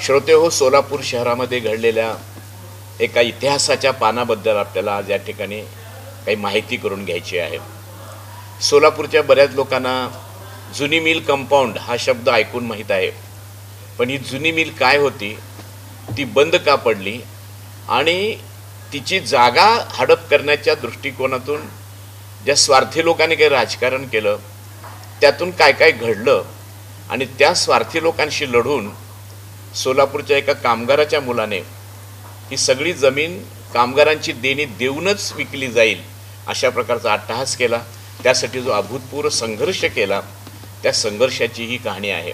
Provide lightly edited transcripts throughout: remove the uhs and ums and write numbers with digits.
श्रोते हो, सोलापूर शहरामध्ये घडलेल्या एका इतिहासाच्या पानाबद्दल आपल्याला आज या ठिकाणी काही माहिती करून घ्यायची आहे. सोलापूरच्या बऱ्याच लोकांना जुनी मिल कंपाऊंड हा शब्द ऐकून माहीत आहे, पण ही जुनी मिल काय होती, ती बंद का पडली आणि तिची जागा हडप करण्याच्या दृष्टिकोनातून ज्या स्वार्थी लोकांनी काही राजकारण केलं त्यातून काय काय घडलं आणि त्या स्वार्थी लोकांशी लढून सोलापूरच्या एका कामगाराच्या मुलाने ही सगळी जमीन कामगारांची देणी देऊनच विकली जाईल अशा प्रकारचा अट्टहास केला. त्यासाठी जो अभूतपूर्व संघर्ष केला त्या संघर्षाची ही कहाणी आहे.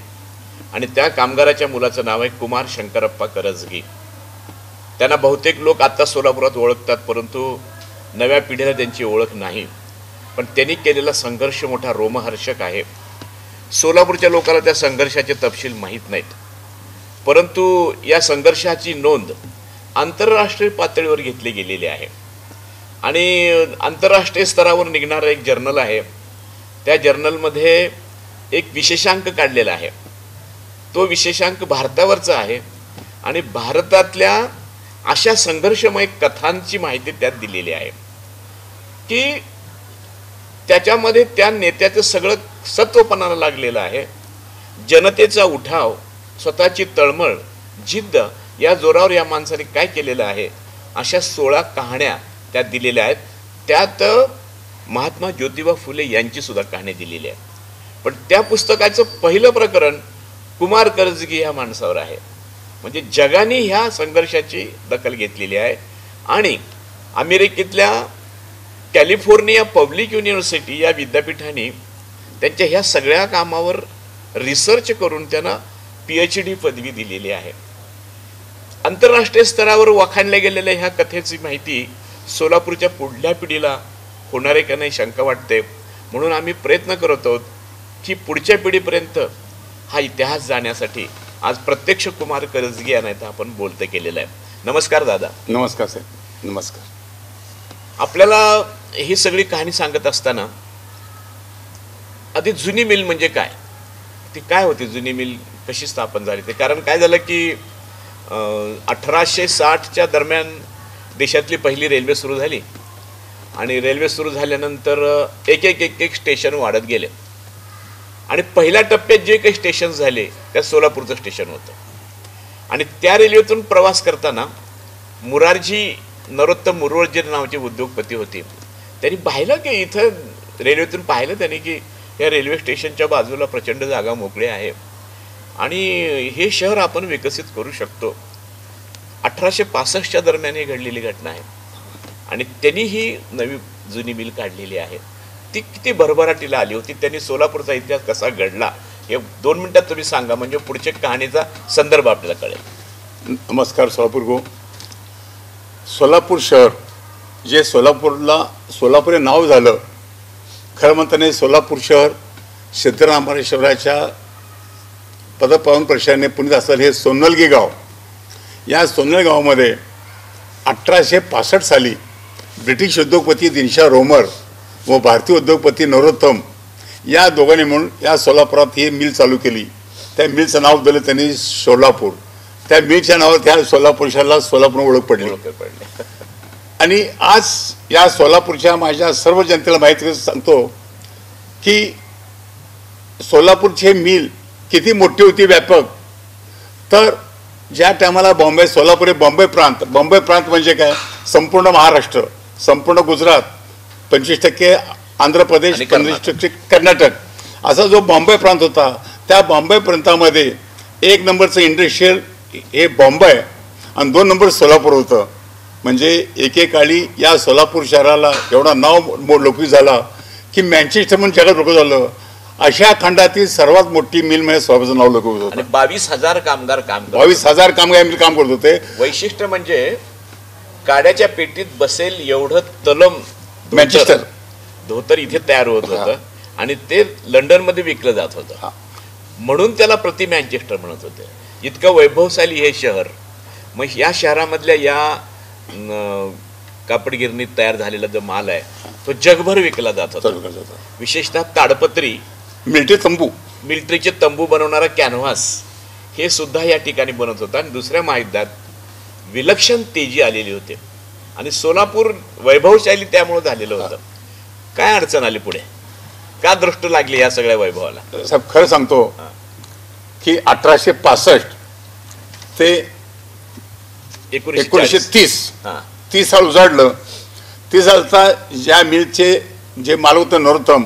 आणि त्या कामगाराच्या मुलाचं नाव आहे कुमार शंकरप्पा करजगी. त्यांना बहुतेक लोक आता सोलापुरात ओळखतात, परंतु नव्या पिढीला त्यांची ओळख नाही. पण त्यांनी केलेला संघर्ष मोठा रोमहर्षक आहे. सोलापूरच्या लोकांना त्या संघर्षाचे तपशील माहीत नाहीत, परंतु या संघर्षाची नोंद आंतरराष्ट्रीय पातळीवर घेतली गेलेली आहे. आणि आंतरराष्ट्रीय स्तरावर निघणारं एक जर्नल आहे, त्या जर्नलमध्ये एक विशेषांक काढलेला आहे. तो विशेषांक भारतावरचा आहे आणि भारतातल्या अशा संघर्षमय कथांची माहिती त्यात दिलेली आहे की त्याच्यामध्ये त्या नेत्याचं सगळं सत्वपणाला लागलेलं आहे. जनतेचा उठाव, स्वतःची तळमळ, जिद्द या जोरावर या माणसाने काय केलेलं आहे अशा 16 कहाण्या त्यात दिलेल्या आहेत. त्यात महात्मा ज्योतिबा फुले यांची सुद्धा कहाणी दिलेली आहे. पण त्या पुस्तकाचं पहिलं प्रकरण कुमार करजगी ह्या माणसावर आहे. म्हणजे जगाने ह्या संघर्षाची दखल घेतलेली आहे. आणि अमेरिकेतल्या कॅलिफोर्निया पब्लिक युनिव्हर्सिटी या विद्यापीठाने त्यांच्या ह्या सगळ्या कामावर रिसर्च करून त्यांना PhD पदवी दिलेली आहे. आंतरराष्ट्रीय स्तरावर वाखाणल्या गेलेल्या ह्या कथेची माहिती सोलापूरच्या पुढल्या पिढीला होणार आहे का नाही शंका वाटते. म्हणून आम्ही प्रयत्न करत आहोत की पुढच्या पिढीपर्यंत हा इतिहास जाण्यासाठी आज प्रत्यक्ष कुमार करजगी यांना आपण बोलतं केलेलं आहे. नमस्कार दादा. नमस्कार साहेब. नमस्कार. आपल्याला ही सगळी कहाणी सांगत असताना आधी जुनी मिल म्हणजे काय, ती काय होती, जुनी मिल कशी स्थापन झाली ते. कारण काय झालं की 1860च्या दरम्यान देशातली पहिली रेल्वे सुरू झाली आणि रेल्वे सुरू झाल्यानंतर एक एक स्टेशन वाढत गेले आणि पहिल्या टप्प्यात जे काही स्टेशन झाले त्यात सोलापूरचं स्टेशन होतं. आणि त्या रेल्वेतून प्रवास करताना मुरारजी नरोत्तम मुरवळजे नावाचे उद्योगपती होते. त्यांनी पाहिलं की इथं रेल्वेतून पाहिलं त्यांनी की या रेल्वे स्टेशनच्या बाजूला प्रचंड जागा मोकळी आहे आणि हे शहर आपण विकसित करू शकतो. 1865च्या दरम्यान ही घडलेली घटना आहे आणि त्यांनी ही नवी जुनी मिल काढलेली आहे. ती किती भरभराटीला आली होती, त्यांनी सोलापूरचा इतिहास कसा घडला हे 2 मिनिटात तुम्ही सांगा, म्हणजे पुढच्या कहाणीचा संदर्भ आपल्याला कळेल. नमस्कार. सोलापूर शहर जे सोलापूर हे नाव झालं, खरं म्हणताना सोलापूर शहर सिद्धरामेश्वराच्या पदपावन प्रशाने पुण्यात असलेलं हे सोन्नलगी गाव, या सोन्नल गावामध्ये 1865 साली ब्रिटिश उद्योगपती दिनशा रोमर व भारतीय उद्योगपती नरोत्तम या दोघांनी म्हणून या सोलापुरात ही मिल चालू केली. त्या मिलचं नाव दिलं त्यांनी सोलापूर. त्या मिलच्या नावावर त्या सोलापूर शहराला सोलापूर ओळख पडली. आणि आज या सोलापूरच्या माझ्या सर्व जनतेला माहिती सांगतो की सोलापूरची मिल किती मोठी होती, व्यापक. तर ज्या टायमाला सोलापूर हे बॉम्बे प्रांत म्हणजे काय, संपूर्ण महाराष्ट्र, संपूर्ण गुजरात, 25% आंध्र प्रदेश, 15% कर्नाटक, असा जो बॉम्बे प्रांत होता, त्या बॉम्बे प्रांतामध्ये 1 नंबरचं इंडस्ट्रियल हे बॉम्बे आणि 2 नंबर सोलापूर होतं. म्हणजे एकेकाळी या सोलापूर शहराला एवढा नाव लौकिक झाला की मँचेस्टर म्हणून जगात लोक झालं. अशा खंडातील सर्वात मोठी मिल म्हणजे सोलापूरचं नाव लौकिक होतं. 22,000 कामगार 22,000 कामगार मिल काम करत होते. वैशिष्ट्य म्हणजे काड्याच्या पेटीत बसेल एवढं तलम मँचेस्टर धोतर इथे तयार होत होतं आणि ते लंडनमध्ये विकलं जात होतं. म्हणून त्याला प्रति मँचेस्टर म्हणत होते. इतकं वैभवशाली हे शहर. मग या शहरामधल्या या कापडगिरणीत तयार झालेला जो माल आहे तो जगभर विकला जात होता. विशेषतः ताडपत्री, मिलिटरी तंबू, मिलिटरीचे तंबू बनवणारा कॅनव्हास हे सुद्धा या ठिकाणी बनत होतं आणि दुसऱ्या महायुद्धात विलक्षण तेजी आलेली होती आणि सोलापूर वैभवशाली त्यामुळे झालेलं होतं. काय अडचण आली पुढे, का दृष्ट लागली या सगळ्या वैभवाला? साहेब खरं सांगतो की 1865 ते 1930 30 साल उजाडलं. 30 सालचा ज्या मिलचे जे मालक होते नरोत्तम,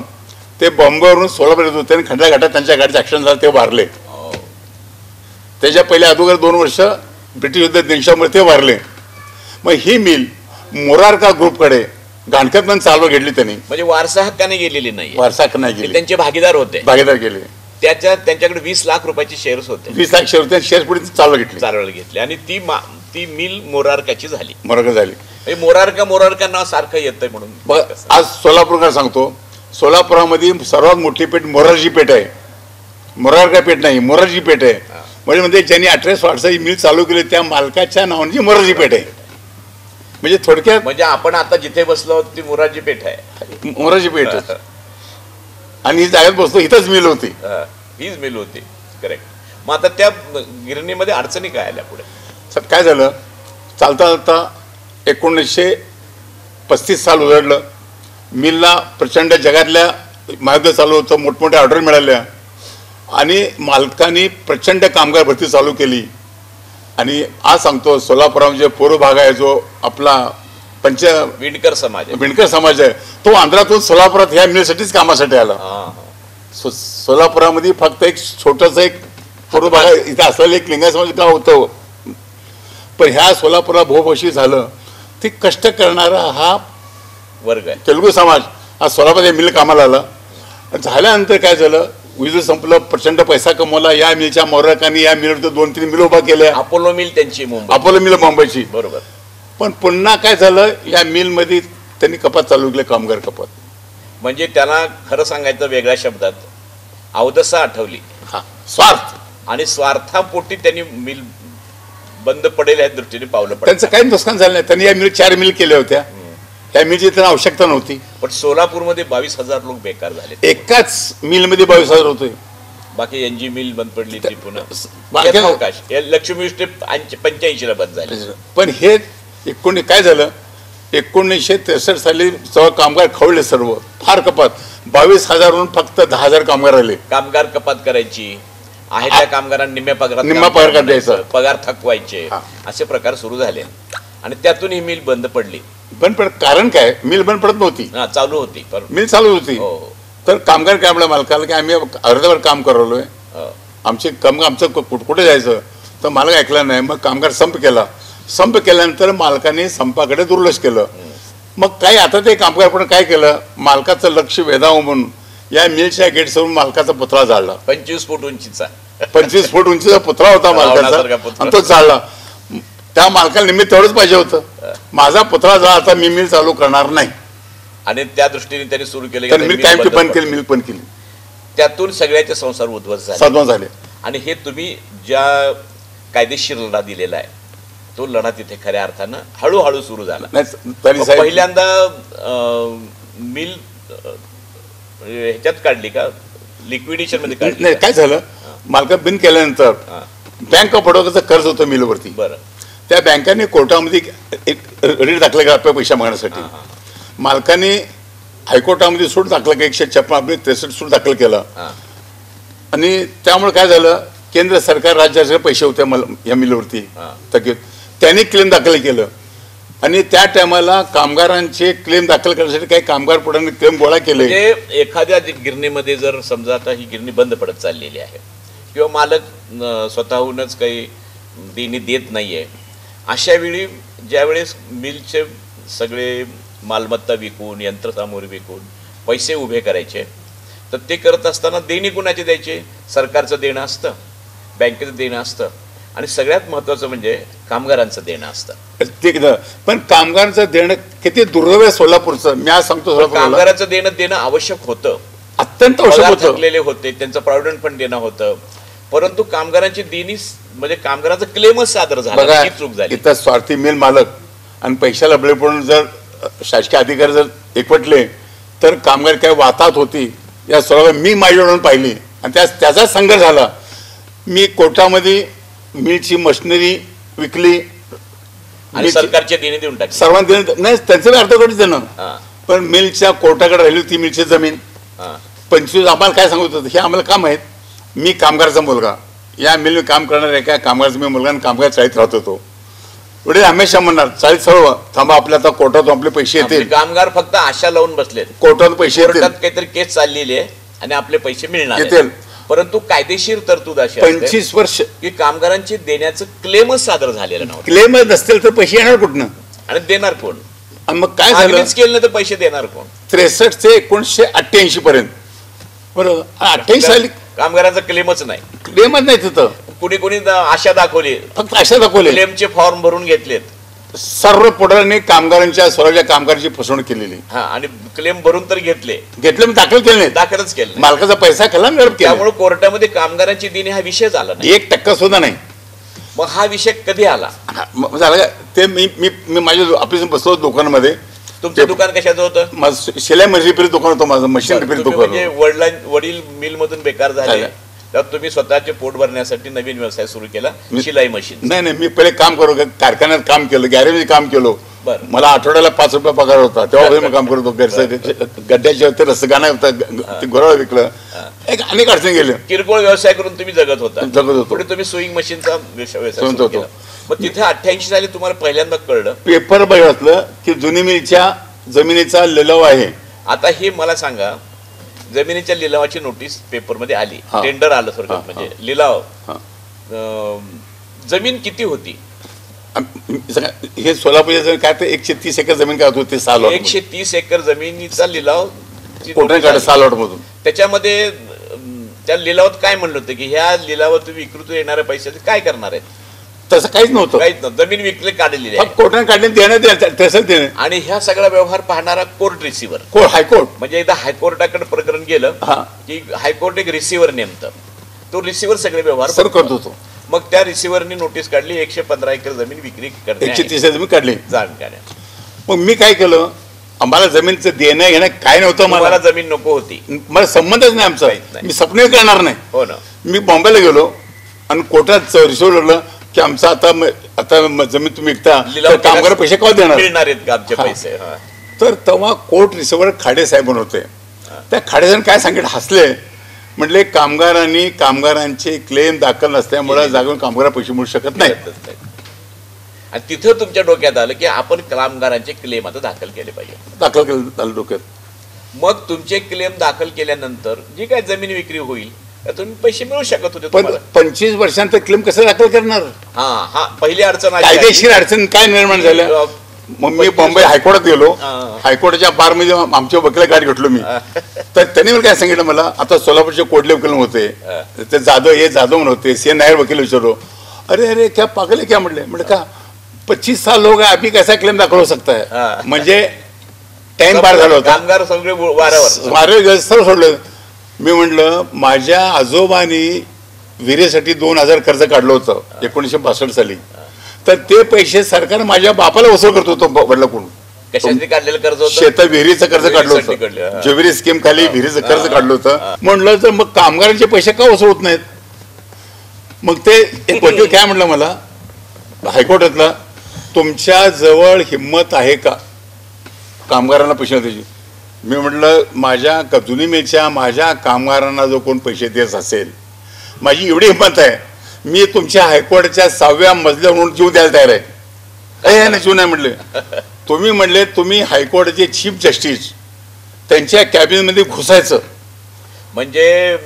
ते बॉम्बेवरून सोलापूर येत होते आणि खंड्या घाटात त्यांच्या गाडीचं ॲक्सिडेंट झालं, ते वारले. त्याच्या पहिले अगोदर 2 वर्ष ब्रिटिश युद्ध देशामध्ये ते वारले. मग ही मिल मोरारका ग्रुपकडे गाणकरपण चालवून घेतली त्यांनी. म्हणजे वारसा हक्काने गेलेली नाही, वारसा हक्क नाही गेले, त्यांचे भागीदार होते, भागीदार गेले. त्यांच्याकडे 20 लाख रुपयाचे शेअर्स होते. 20 लाख शेअर होते, शेअर्स पुढे चालवायला घेतले आणि ती मिल मोरारकाची झाली. मोरारका झाली. मोरारका नाव सारखं येतंय म्हणून. आज सोलापूरकर सांगतो, सोलापुरामध्ये सर्वात मोठी पेठ मोरारजी पेठ आहे. मोरारका पेठ नाही, मोरारजी पेठ आहे. म्हणजे ज्यांनी 1868 मिल चालू केली त्या मालकाच्या नावाची मोरारजी पेठ आहे. म्हणजे थोडक्यात म्हणजे आपण आता जिथे बसलो आहोत ती मोरारजी पेठ आहे, मोरारजी पेठ. आणि ही जागेत बसतो, इथंच मिल होती, हीच मिल होती. करेक्ट. मग आता त्या गिरणीमध्ये अडचणी काय आल्या पुढे? सर काय झालं, चालता चालता 1935 साल उजाडलं. मिलला प्रचंड जगातल्या महायुद्ध चालू होतं, मोठमोठ्या ऑर्डर मिळाल्या आणि मालकांनी प्रचंड कामगार भरती चालू केली. आणि आज सांगतो सोलापुरामध्ये पूर्व भाग आहे जो आपला विणकर समाज आहे, तो आंध्रातून सोलापुरात ह्या मिलसाठीच कामासाठी आला. सोलापुरामध्ये फक्त एक छोटंसं एक पूर्व भाग इथं असलेलं एक लिंगायत समाज गाव होतं. पण ह्या सोलापुराला भोवशी झालं, ती कष्ट करणारा हा वर्ग आहे, तेलुगू समाज हा सोलापूर मिल कामाला आला. झाल्यानंतर काय झालं, युद्ध संपलं, प्रचंड पैसा कमवला. या मिलच्या मोरारकांनी या मिलवर 2-3 मिल उभा केल्या. अपोलो मिल त्यांची, अपोलो मिल मुंबईची. बरोबर. पण पुन्हा काय झालं, या मिलमध्ये त्यांनी कपात चालू केली, कामगार कपात. म्हणजे त्यांना खरं सांगायचं वेगळ्या शब्दात अवदसा आठवली. स्वार्थ आणि स्वार्थापोटी त्यांनी मिल बंद पडेल या दृष्टीने पावलं पडलं. त्यांचं काही नुकसान झालं नाही. त्यांनी या मिल 4 मिल केल्या होत्या. या मिलची त्यांना आवश्यकता नव्हती. पण सोलापूरमध्ये 22,000 लोक बेकार झाले. एकाच मिलमध्ये 22,000 होते. बाकी एनजी मिल बंद पडली ती पुन्हा. लक्ष्मी स्ट्रीप 85 ला बंद झाली. पण हे काय झालं, 1963 साली कामगार खवळले सर्व, फार कपात. 22,000वरून फक्त 10,000 कामगार आले. कामगार कपात करायची, आहे त्या कामगारांना निम्म्या पगार द्यायचा, पगार थकवायचे, असे प्रकार सुरू झाले आणि त्यातून ही मिल बंद पडली. बंद पडत कारण काय, मिल बंद पडत नव्हती, चालू होती. मिल चालू होती. तर कामगार काय आपल्या मालकाला की आम्ही अर्धवर काम करवलोय, आमचं कुठे जायचं, तर मालक ऐकला नाही. मग कामगार संप केला. संप केल्यानंतर मालकाने संपाकडे दुर्लक्ष केलं. मग काय आता ते कामगार पण काय केलं, मालकाचं लक्ष वेधावं म्हणून या मिलच्या गेटसमोर मालकाचा पुतळा जाळला. 25 फूट उंचीचा 25 फूट उंचीचा पुतळा होता मालकाचा, आणि तो जाळला. त्या मालकाला निमित्त तेवढंच पाहिजे होतं, माझा पुतळा जाळला, आता मी मिल चालू करणार नाही. आणि त्या दृष्टीने त्यांनी सुरू केले, मिल बंद केली. त्यातून सगळ्याचे संसार उद्ध्वस्त झाले. आणि हे तुम्ही ज्या कायदेशीर लढा दिलेला आहे, तो लढा तिथे खऱ्या अर्थानं हळूहळू सुरू झाला. पहिल्यांदा मिल ह्याच्यात काढली का, लिक्विडेशन मध्ये काढली? नाही, काय झालं, मालका बिन केल्यानंतर बँक ऑफ बडोदाचं कर्ज होतं मिलवरती. बरं. त्या बँकाने कोर्टामध्ये एक रीट दाखल केला आपल्या पैसा मागण्यासाठी. मालकाने हायकोर्टामध्ये सूट दाखल केला, 156 सूट दाखल केला. आणि त्यामुळे काय झालं, केंद्र सरकार राज्याचे पैसे होते या मिलवरती थकीत, त्यांनी क्लेम दाखल केलं. आणि त्या टायमाला कामगारांचे क्लेम दाखल करण्यासाठी काही कामगार पुढे क्लेम गोळा केले. एखाद्या गिरणीमध्ये जर समजा आता ही गिरणी बंद पडत चाललेली आहे किंवा मालक स्वतःहूनच काही देणी देत नाहीये, अशा वेळी ज्यावेळेस मिलचे सगळे मालमत्ता विकून, यंत्रसामुग्री विकून पैसे उभे करायचे, तर ते करत असताना देणी कुणाचे द्यायचे? सरकारचं देणं असतं, बँकेचं देणं असतं, आणि सगळ्यात महत्वाचं म्हणजे कामगारांचं देणं असतं. पण कामगारांचं देणं किती दुर्दैव आहे सोलापूरचं. मी आज सांगतो, कामगारांचं देणं आवश्यक होतं, अत्यंत आवश्यक होतं. थकलेले होते, त्यांचं प्रॉव्हिडंट फंड देणं होतं, परंतु कामगारांची देणी म्हणजे कामगारांचा क्लेमच सादर झाला, ही चूक झाली. इथं स्वार्थी मिल मालक आणि पैशाला बळी पडून जर शासकीय अधिकारी जर एकवटले तर कामगार काय वातात होती. या सोलापूर मी माझ्याकडून पाहिली आणि त्याचा संघर्ष झाला. मी कोर्टामध्ये मिलची मशिनरी विकली आणि सरकारचे देणे देऊन टाकले. सर्वांनी नाही, त्यांचं अर्ध कोटी देणं, हा, पण मिलच्या कोर्टाकडे राहिली होती मिलची जमीन. हा. 25 आम्हाला काय सांगत होतं हे आम्हाला काम आहेत. मी कामगाराचा मुलगा, या मिलमध्ये काम करणार एका कामगाराचा मी मुलगा आणि कामगार चाळीत राहत होतो. वडील हमेशा म्हणणार चाळीत सर्व थांबा, आपल्या आता कोर्टातून आपले पैसे आपले येतील. कामगार फक्त आशा लावून बसलेत, कोर्टातून पैसे कोर्टात येतील काहीतरी केस चाललेली आहे आणि आपले पैसे मिळणार आहेत. येतील. परंतु कायदेशीर तरतूद अशी असते 25 वर्ष की कामगारांचे देण्याचं क्लेमच सादर झालेलं नव्हतं क्लेम नसतील तर पैसे येणार कुठनं? आणि देणार कोण? आणि मग काय झालं मागणीच केलं नाही तर पैसे देणार कोण? 63 ते 1988 पर्यंत, बरोबर. 88 साली कामगारांचा क्लेमच नाही. क्लेमच नाही तिथं, कुणी कुणी आशा दाखवली, फक्त अशा दाखवले. क्लेमचे फॉर्म भरून घेतलेत, सर्व पुढाऱ्यांनी कामगारांच्या स्वराज्य कामगारांची फसवणूक केलेली. हा, आणि क्लेम भरून तर घेतले, मी दाखल केले नाही, दाखलच केलं नाही. मालकाचा पैसा खाल्ला मी केला. त्यामुळे कोर्टामध्ये कामगारांची देणे हा विषय झाला नाही. 1% सुद्धा नाही. मग हा विषय कधी आला? झालं का ते मी मी मी माझ्या ऑफिस बसलो दुकानामध्ये. तुमचं दुकान कशाचं होतं? माझं शिलाई मशीन रिपेअर दुकान होतं, माझं मशीन रिपेअर तुम्ही दुकान. म्हणजे वडील मिल मधून बेकार झाले, झाले. तर तुम्ही स्वतःचे पोट भरण्यासाठी नवीन व्यवसाय सुरू केला, शिलाई मशीन. नाही नाही, मी पहिले काम करू कारखान्यात काम केलं, गॅरेजमध्ये काम केलो. बरं. मला आठवड्याला 5 रुपये पगार होता, तेव्हा मी काम करत होतो. गड्ड्याचे होते, रसगाणा होता, ते घोराळ विकलं, एक अनेक अडचणी गेले. किरकोळ व्यवसाय करून तुम्ही जगत होता. होतो. पुढे तुम्ही सुईंग मशीनचा व्यवसाय सुरू सुरू होतो. केला. मग तिथे 88 साली तुम्हाला पहिल्यांदा कळलं पेपर बघितलं की जुनी मिलच्या जमिनीचा लिलाव आहे. आता हे मला सांगा, जमिनीच्या लिलावाची नोटीस पेपरमध्ये आली, हा. टेंडर आलं थोडक्यात, हा, म्हणजे लिलाव. हा. जमीन किती होती? हे सोलापूरच्या जमीन काय तर 130 एकर जमीन काय होती 6 लॉट. 130 एकर जमिनीचा लिलाव कोर्टाने 6 लॉट मधून. त्याच्यामध्ये त्या लिलावात काय म्हणलं होतं की ह्या लिलावात विकृत येणाऱ्या पैशाचे काय करणार आहेत? तसं काहीच नव्हतं. काहीच नव्हतं, जमीन विकले काढलेली आहे. कोर्टाने काढले देणं. आणि ह्या सगळा व्यवहार पाहणारा कोर्ट रिसिव्हर, हायकोर्ट. म्हणजे एकदा हायकोर्टाकडे प्रकरण गेलं हा. की हायकोर्ट एक रिसिव्हर नेमतं, तो रिसिव्हर सगळे व्यवहार सर करत होतो. मग त्या रिसिव्हरनी नोटीस काढली 115 एकर जमीन विक्री करणे 130 जमीन काढली. जाणकाऱ्या. मग मी काय केलं, आम्हाला जमीनचं देणं घेणं काय नव्हतं. मला जमीन नको होती, मला संबंधच नाही आमचा. काहीच नाही. मी स्वप्न करणार नाही. हो ना. मी बॉम्बेला गेलो आणि कोर्टात रिसिव्हर की आमचा आता जमीन तुम्ही विकता, लिलाव कामगार पैसे का देणार? मिळणार आहेत का आमचे हा. पैसे? हा. तर तेव्हा कोर्ट रिसिव्हर खाडे साहेब होते. त्या खाडे साहेब काय सांगितलं, हसले, म्हटले कामगारांचे क्लेम दाखल नसल्यामुळे जागून कामगार पैसे मिळू शकत नाही. आणि तिथं तुमच्या डोक्यात आलं की आपण कामगारांचे क्लेम आता दाखल केले पाहिजे. दाखल केलं डोक्यात. मग तुमचे क्लेम दाखल केल्यानंतर जी काय जमीन विक्री होईल तुम्ही पैसे मिळू शकत होते पण तुम्हाला. 25 वर्षांत क्लेम कसं दाखल करणार? हा पहिली अडचण आली. कायदेशीर अडचण काय निर्माण झाल्या? मग मी बॉम्बे हायकोर्टात गेलो. हायकोर्टाच्या बारमध्ये आमच्या वकिला गाडी घेतलो मी. तर त्यांनी मला काय सांगितलं, मला आता सोलापूरचे कोडले वकील होते, ते जाधव म्हणून होते, सी नायर वकील विचारलो. अरे क्या पागल है क्या म्हटलं का 25 साल लोग अभी कैसा क्लेम दाखल हो सकता है? म्हणजे टाइम पार झाला होता, कामगार सगळे वाऱ्यावर सर्व सोडलं. मी म्हटलं माझ्या आजोबांनी विहिरीसाठी 2000 कर्ज काढलं होतं 1962 साली. तर ते पैसे सरकार माझ्या बापाला वसूल करत होतं वडिलांकडून. कशासाठी काढलेलं कर्ज होतं? शेतात विहिरीचं कर्ज काढलं होतं, ज्युबिली स्कीम खाली विहिरीचं कर्ज काढलं होतं. म्हणलं तर मग कामगारांचे पैसे का वसूल होत नाहीत? मग ते एक वकील काय म्हणलं मला हायकोर्टातला, तुमच्या जवळ हिंमत आहे का कामगारांना पैसे द्यायची? मी म्हटलं माझ्या जुनी मिलच्या माझ्या कामगारांना जो कोण पैसे देत असेल, माझी एवढी हिंमत आहे, मी तुमच्या हायकोर्टाच्या 6व्या मजल्यावर म्हणून जीव द्यायला तयार आहे. नाही जीव नाही म्हटले. तुम्ही म्हणले तुम्ही हायकोर्टाचे चीफ जस्टिस त्यांच्या कॅबिनेटमध्ये घुसायचं म्हणजे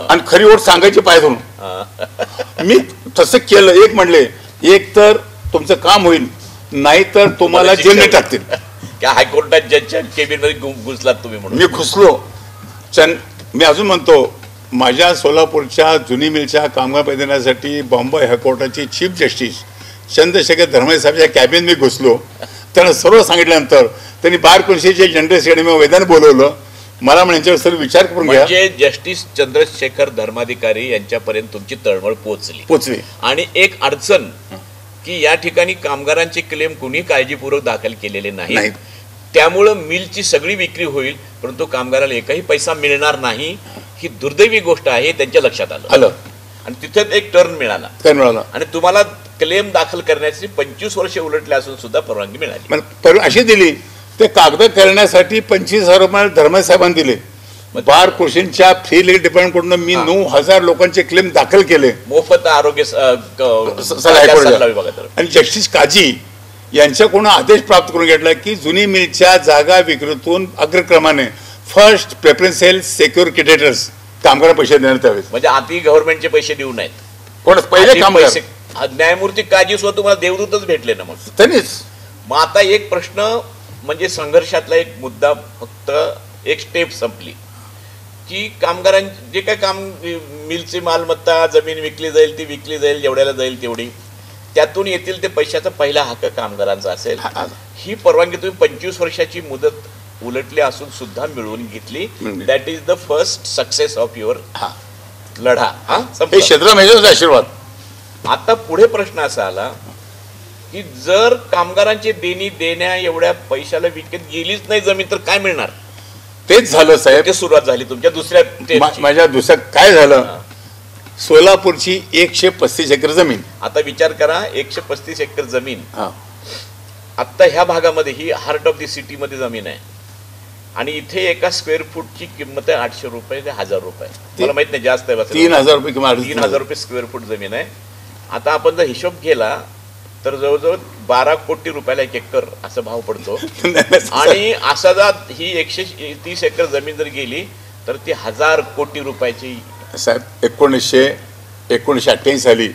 आणि खरी ओढ सांगायची पाहिजे म्हणून. मी तसं केलं. एक म्हणले एक तर तुमचं काम होईल, नाही तर तुम्हाला जेलमध्ये टाकतील. हायकोर्टात जजच्या केबिनमध्ये घुसलात तुम्ही म्हणून. मी घुसलो. मी अजून म्हणतो माझ्या सोलापूरच्या जुनी मिलच्या कामगार पैदानासाठी Bombay हायकोर्टाचे chief justice Chandrashekhar Dharmaji साहेबच्या cabin मी घुसलो. त्यांना सर्व सांगितल्यानंतर त्यांनी बार कौन्सिलचे जनरल सेक्रेटरी वैद्याने बोलवलं. मला यांच्यावर सर्व विचार करून घ्या. म्हणजे जस्टिस चंद्रशेखर धर्माधिकारी यांच्यापर्यंत तुमची तळमळ पोहोचली. आणि एक अडचण की या ठिकाणी कामगारांचे क्लेम कुणी काळजीपूर्वक दाखल केलेले नाही, त्यामुळं मिलची सगळी विक्री होईल परंतु कामगाराला एकही पैसा मिळणार नाही, ही दुर्दैवी गोष्ट आहे. त्यांच्या लक्षात आलं. आणि तिथेच एक टर्न मिळाला मिळाला आणि तुम्हाला क्लेम दाखल करण्याची 25 वर्षे उलटले असून सुद्धा परवानगी मिळाली. अशी दिली ते कागद करण्यासाठी 25,000 रुपये धर्मसाहेबांनी दिले. बार क्वेश्चनच्या फी डिपार्टमेंट कडून मी 9,000 लोकांचे क्लेम दाखल केले मोफत आरोग्य आणि जस्टिस काजी यांच्याकडून आदेश प्राप्त करून घेतला की जुनी मिलच्या जागा विक्रीतून अग्रक्रमाने फर्स्ट प्रेफरन्शियल सिक्युअर क्रेडिटर्स कामगार पैसे देण्यात यावेत. म्हणजे आधी गव्हर्नमेंटचे पैसे देऊ नयेत. कोण पहिले कामगार न्यायमूर्ती काजी सुद्धा तुम्हाला देवदूतच भेटले ना. मग त्यांनीच मग आता एक प्रश्न म्हणजे संघर्षातला एक मुद्दा फक्त एक स्टेप संपली की कामगारांचे जे काय काम मिलची मालमत्ता जमीन विकली जाईल ती विकली जाईल जेवढ्याला जाईल तेवढी त्यातून येतील ते पैशाचा पहिला हक्क कामगारांचा असेल. ही परवानगी तुम्ही 25 वर्षाची मुदत उलटली असून सुद्धा मिळवून घेतली. That is the first success of your लढा. हे क्षेत्राचा आशीर्वाद. आता पुढे प्रश्न असा आला की जर कामगारांची देणी देण्या एवढ्या पैशाला विकत गेलीच नाही जमीन तर काय मिळणार. तेच झालं साहेब. ते सुरुवात झाली तुमच्या दुसऱ्या माझ्या दुसऱ्या काय झालं सोलापूरची 135 एकर जमीन. आता विचार करा 135 एकर जमीन आता ह्या भागामध्ये ही हार्ट ऑफ द सिटी मध्ये जमीन आहे आणि इथे एका स्क्वेअर फूटची किंमत आहे 800 रुपये ते 1000 रुपये. मला माहित नाही जास्त आहे 3000 रुपये किंवा 3000 रुपये स्क्वेअर फूट जमीन आहे. आता आपण जर हिशोब केला तर जवळजवळ 12 कोटी रुपयाला 1 एकर असा भाव पडतो. आणि असा जर ही 130 एकर जमीन जर गेली तर ती 1000 कोटी रुपयाची. साहेब 1988 साली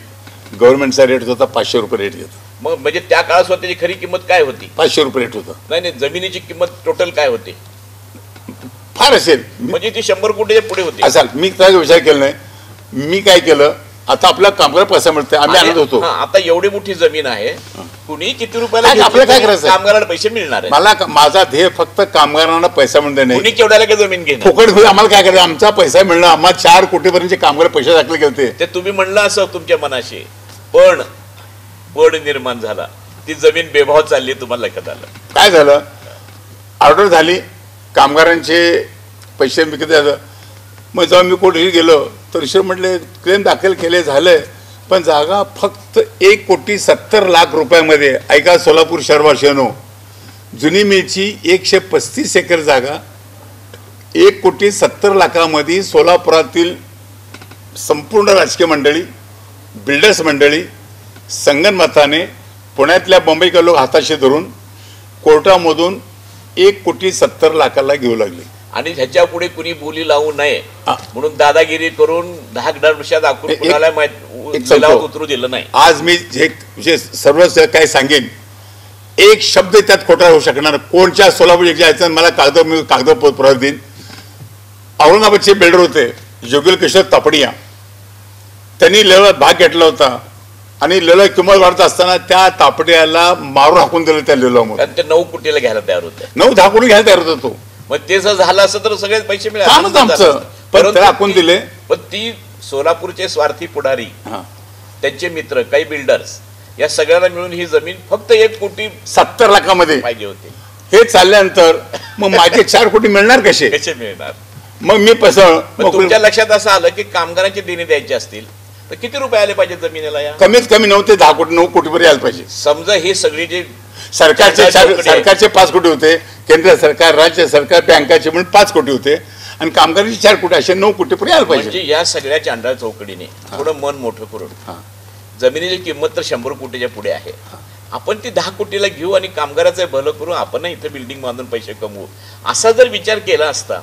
गव्हर्नमेंटचा रेट होता 500 रुपये रेट घेतो. मग म्हणजे त्या काळात स्वतःची खरी किंमत काय होती. 500 रुपये रेट होता. नाही जमिनीची किंमत टोटल काय होती फार असेल म्हणजे ती 100 कोटीच्या पुढे होती. असाल मी त्याचा विचार केला नाही. मी काय केलं आता आपला कामगार पैसा मिळते आम्ही आणत होतो. आता एवढी मोठी जमीन आहे कुणी किती रुपयाला आपल्याला काय करायचं कामगारांना पैसे मिळणार आहे. मला माझा ध्येय फक्त कामगारांना पैसा मिळणे नाही. कुणी केवढ्याला काय जमीन घेणार फुकट होईल आम्हाला काय करायचं आमचा पैसा मिळणं. आम्हाला 4 कोटीपर्यंतचे कामगार पैसे दाखले गेले ते तुम्ही म्हणलं असं तुमच्या मनाशी पण पड निर्माण झाला ती जमीन बेभाव चालली तुम्हाला लक्षात आलं. काय झालं ऑर्डर झाली कामगारांचे पैसे विकत झालं. मग जेव्हा मी कोर्टात गेलो तर ईश्वर म्हटले क्लेम दाखल केले झाले पण जागा फक्त 1,70,00,000 रुपयामध्ये. ऐका सोलापूर शहरवासियांनो जुनी मिलची 135 एकर जागा 1,70,00,000 सोलापुरातील संपूर्ण राजकीय मंडळी बिल्डर्स मंडळी संगनमताने पुण्यातल्या बंबईकर लोक हाताशी धरून कोर्टामधून 1,70,00,000 घेऊ लागले. आणि ह्याच्या पुढे कुणी बोली लावू नये म्हणून दादागिरी करून 10 वर्षा दाखवून कुणाला उतरू दिलं नाही. आज मी जे सर्व काय सांगेन एक शब्द त्यात खोटा होऊ शकणार. कोणच्या सोलापूर जायचं मला कागद पुरावा देईन. औरंगाबादचे बिल्डर होते योगेल किशोर तापडिया त्यांनी लेवलात भाग घेतला होता आणि लेवला किंमत वाढत असताना त्या तापडियाला मारून हाकून दिलं. त्या लेवलामध्ये ते 9 कोटीला घ्यायला तयार होते. 9-10 कोटी घ्यायला तयार होता तो. मग ते जर झालं असं तर सगळे पैसे मिळाले आमचं पण त्याला हाकून दिले. पण ती सोलापूरचे स्वार्थी पुढारी त्यांचे मित्र काही बिल्डर्स या सगळ्यांना मिळून ही जमीन फक्त 1,70,00,000 पाहिजे होती. हे चालल्यानंतर मग माझे 4 कोटी मिळणार कसे मिळणार. मग मी तुमच्या लक्षात असं आलं की कामगारांची देणी द्यायची असतील तर किती रुपये आले पाहिजे जमिनीला. या कमीत कमी 9 ते 10 कोटी 9 कोटीपर्यंत यायला पाहिजे. समजा ही सगळी जे सरकारचे 5 कोटी होते केंद्र सरकार राज्य सरकार बँकाचे म्हणून 5 कोटी होते आणि कामगारांचे 4 कोटी असे 9 कोटीपर्यंत यायला पाहिजे. म्हणजे या सगळ्या चांडाळ चौकडीने थोडं मन मोठं करून जमिनीची किंमत तर 100 कोटीच्या पुढे आहे. आपण ती 10 कोटीला घेऊ आणि कामगाराचं भलं करू आपण इथे बिल्डिंग बांधून पैसे कमवू असा जर विचार केला असता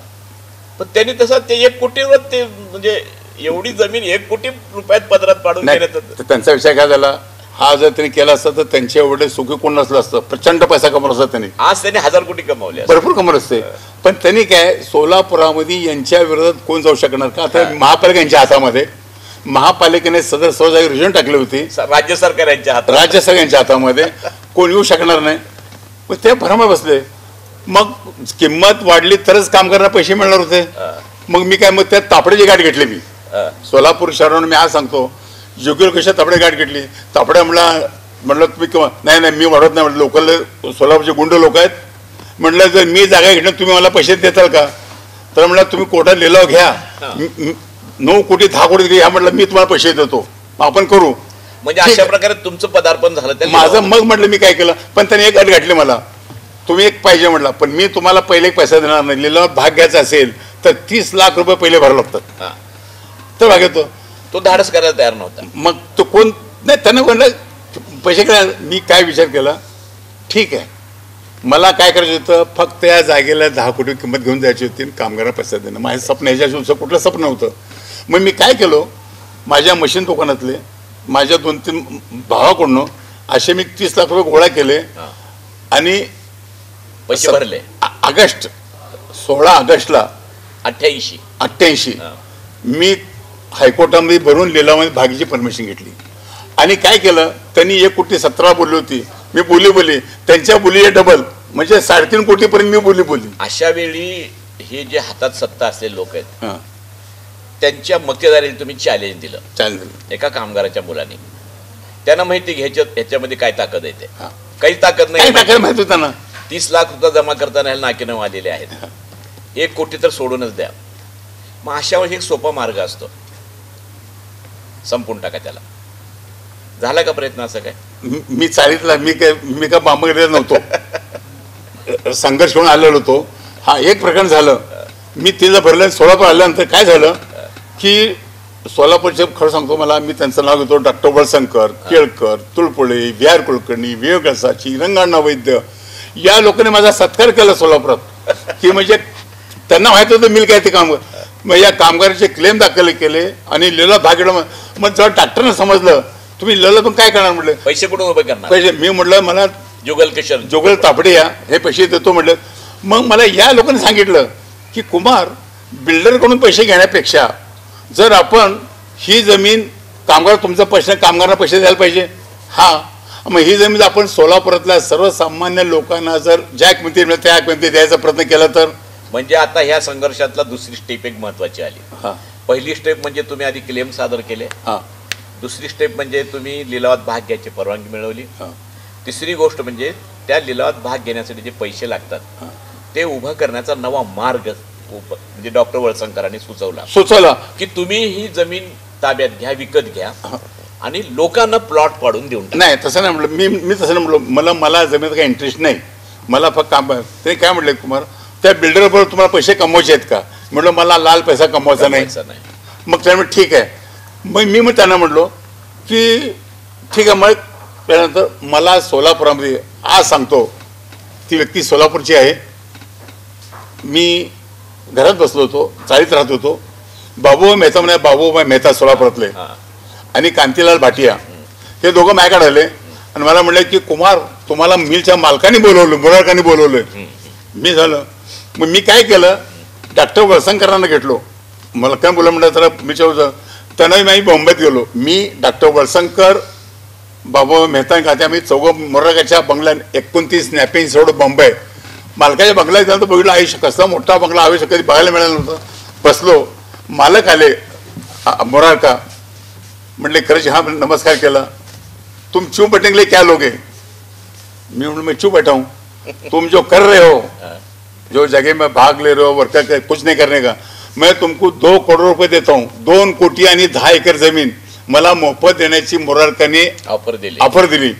पण त्यांनी तसा ते 1 कोटीवर ते म्हणजे एवढी जमीन 1 कोटी रुपयात पदरात पाडून देण्याचा त्यांचा विचार काय झाला. हा जर त्यांनी केला असता तर त्यांच्या एवढे सुखी कोण नसलं असतं. प्रचंड पैसा कमवला असता त्यांनी. आज त्यांनी 1000 कोटी कमवले भरपूर कमवले असते. पण त्यांनी काय सोलापुरामध्ये यांच्या विरोधात कोण जाऊ शकणार का. आता महापालिका यांच्या हातामध्ये महापालिकेने सदर जागी रिजन टाकली होती. राज्य सरकार यांच्या हातामध्ये कोण येऊ शकणार नाही. मग ते भरमा बसले. मग किंमत वाढली तरच कामगारांना पैसे मिळणार होते. मग मी काय मग त्यात तापड्याची गाठ घेतली. मी सोलापूर शहरानं मी आज सांगतो योग्य कशा तापडे गाठ घेतली. तापड्या म्हटलं तुम्ही किंवा नाही मी वाढवत नाही म्हटलं लोकल सोलापूरचे गुंड लोक आहेत. म्हटलं जर मी जागा घेतलं तुम्ही मला पैसे देताल का. तर म्हटलं तुम्ही कोर्टात लिलाव घ्या 9 कोटी 10 कोटी या म्हटलं मी तुम्हाला पैसे देतो आपण करू. म्हणजे अशा प्रकारे तुमचं पदार्पण झालं त्या माझं. मग म्हटलं मी काय केलं, पण त्याने एक अट घातली मला, तुम्ही एक पाहिजे म्हटलं, पण मी तुम्हाला पहिले एक पैसा देणार नाही, लिलावात भाग घ्यायचा असेल तर 30 लाख रुपये पहिले भरावे लागतात. तर भाग येतो. तो धाडस करायला तयार नव्हता. मग तो कोण नाही, त्यानं म्हटलं पैसे काय. मी काय विचार केला, ठीक आहे मला काय करायचं होतं, फक्त या जागेला 10 कोटी किंमत घेऊन जायची होती आणि कामगारांना पैसा देणं माझं स्वप्न, ह्याच्या कुठलं स्वप्न नव्हतं. मग मी काय केलो, माझ्या मशीन दुकानातले माझ्या 2-3 भावाकडून असे मी 30 लाख रुपये गोळा केले आणि पैसे भरले. ऑगस्ट 16 ऑगस्टला 88 मी हायकोर्टामध्ये भरून लिलावामध्ये भागीची परमिशन घेतली. आणि काय केलं, त्यांनी 1 कोटी 17 बोलली होती, मी बोली त्यांच्या बोलीचे डबल म्हणजे 3.5 कोटीपर्यंत मी बोली. अशा वेळी हे जे हातात सत्ता असलेले लोक आहेत त्यांच्या मक्तेदारीला तुम्ही चॅलेंज दिलं एका कामगाराच्या मुलाने. त्यांना माहिती ह्याच्यामध्ये काय ताकद येते, काही ताकद नाही माहिती होतं ना. 30 लाख रुपये जमा करताना नाकीनऊ आलेले आहेत, 1 कोटी तर सोडूनच द्या. मग अशा वेळी एक सोपा मार्ग असतो, संपून टाका त्याला. झाला का प्रयत्न असा काय? मी चाळीतला मी काय बांबगडे नव्हतो, संघर्ष होऊन आलेलो होतो. हा एक प्रकरण झालं, मी तिला भरलं. सोलापूर आल्यानंतर काय झालं की सोलापूरचे खरं सांगतो मला, मी त्यांचं नाव घेतो, doctor Walsankar, Kelkar, Tulpule, V R Kulkarni, Vivek Asachi, Ranganna Vaidya, या लोकांनी माझा सत्कार केला सोलापुरात की म्हणजे त्यांना माहित होतं मिल काय ते काम. मग या कामगाराचे क्लेम दाखल केले आणि लिलावात भाग घेतला. मग जेव्हा डॉक्टरनं समजलं तुम्ही लिलावातून काय करणार म्हटलं, पैसे कुठून उभे करणार पैसे. मी म्हटलं मला जोगल तापडे या हे पैसे देतो म्हटलं. मग मला या लोकांनी सांगितलं की कुमार, बिल्डरकडून पैसे घेण्यापेक्षा जर आपण ही जमीन कामगार, तुमचा प्रश्न कामगारांना पैसे द्यायला पाहिजे. मग ही जमीन आपण सोलापुरातल्या सर्वसामान्य लोकांना जर ज्या किमतीत मिळेल त्या किमतीत द्यायचा प्रयत्न केला तर. म्हणजे आता ह्या संघर्षातला दुसरी स्टेप एक महत्वाची आली. पहिली स्टेप म्हणजे तुम्ही आधी क्लेम सादर केले. दुसरी स्टेप म्हणजे तुम्ही लिलावात भाग घ्यायची परवानगी मिळवली. तिसरी गोष्ट म्हणजे त्या लिलावात भाग घेण्यासाठी जे पैसे लागतात ते उभं करण्याचा नवा मार्ग म्हणजे डॉक्टर वळसंकरांनी सुचवला की तुम्ही ही जमीन ताब्यात घ्या, विकत घ्या आणि लोकांना प्लॉट पाडून देऊन. नाही तसं नाही म्हटलं मी तसं नाही म्हटलं, मला जमिनीत काही इंटरेस्ट नाही, मला फक्त काम. ते काय म्हटलं कुमार, त्या बिल्डरबरोबर तुम्हाला पैसे कमवायचे आहेत का. म्हटलं मला लाल पैसा कमवायचा नाही. मग त्यामुळे ठीक आहे. मग त्यांना म्हटलो की ठीक आहे. मग त्यानंतर मला सोलापुरामध्ये आज सांगतो, ती व्यक्ती सोलापूरची आहे, मी घरात बसलो होतो, चाळीत राहत होतो. बाबूभाई मेहता म्हणे, बाबूभाई मेहता सोलापुरातले आणि कांतीलाल भाटिया हे दोघं माझ्याकडे आले आणि मला म्हणले की कुमार तुम्हाला मिलच्या मालकाने बोलवलं, मुरारकांनी बोलवलं. मी झालं. मग मी काय केलं, डॉक्टर वळसंकरांना घेतलो. मला काय बोला म्हणलं त्याला मिलच्या त्यांना मी बॉम्बेत गेलो. मी डॉक्टर वळसंकर, बाबूभाई मेहता का आम्ही चौघं मुरारकाच्या बंगल्यात 29 नॅपिंग रोड बॉम्बे मालकाच्या बंगल्यात गेलं तर बघितलं आयुष्य कसला मोठा बंगला आयुष्य कधी बघायला मिळालं नव्हतं. बसलो, मालक आले मुरारका, म्हटले खरंच हा नमस्कार केला. तुम क्यों बैठेंगे, क्या लोगे. मी म्हणून मैं क्यों बैठा हूँ, तुम जो कर रहे हो, जो जगह में भाग ले रहे हो वर्कर कुछ नहीं करने का, मैं तुमको 2 करोड़ रुपये देता हूँ. 2 कोटी आणि 10 एकर जमीन मला मोफत देण्याची मुरारकाने ऑफर दिली.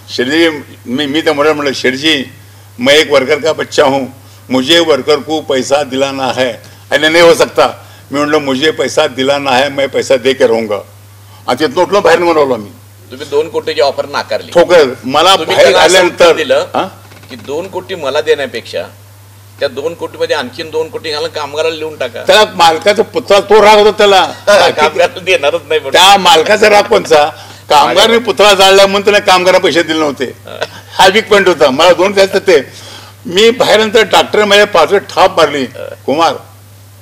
शेठजी मी त्या मुरार म्हटलं, शेठजी मैं एक वर्कर का बच्चा हूँ, मुझे वर्कर को पैसा दिलाना है. आणि नहीं हो सकता. मी म्हटलं मुझे पैसा दिलाना है, मैं पैसा दे के रहूंगा. आणि तिथून उठलो, बाहेर म्हणवलो मी. तुम्ही 2 कोटीची ऑफर नाकारली. ठोकर. मला बाहेर आल्यानंतर दिलं की 2 कोटी मला देण्यापेक्षा त्या 2 कोटी मध्ये आणखीन 2 कोटी घालून कामगाराला लिहून टाका. त्याला मालकाचा पुतळा तो राग होता त्याला, कामगाराला देणारच नाही. त्या मालकाचा राग कोणचा, कामगारांनी पुतळा जाळला म्हणून त्याला कामगारांना पैसे दिले नव्हते. हा वीक पॉईंट होता. मला 2 द्यायचं ते. मी बाहेर नंतर डॉक्टर माझ्या पाचवे ठाप मारली, कुमार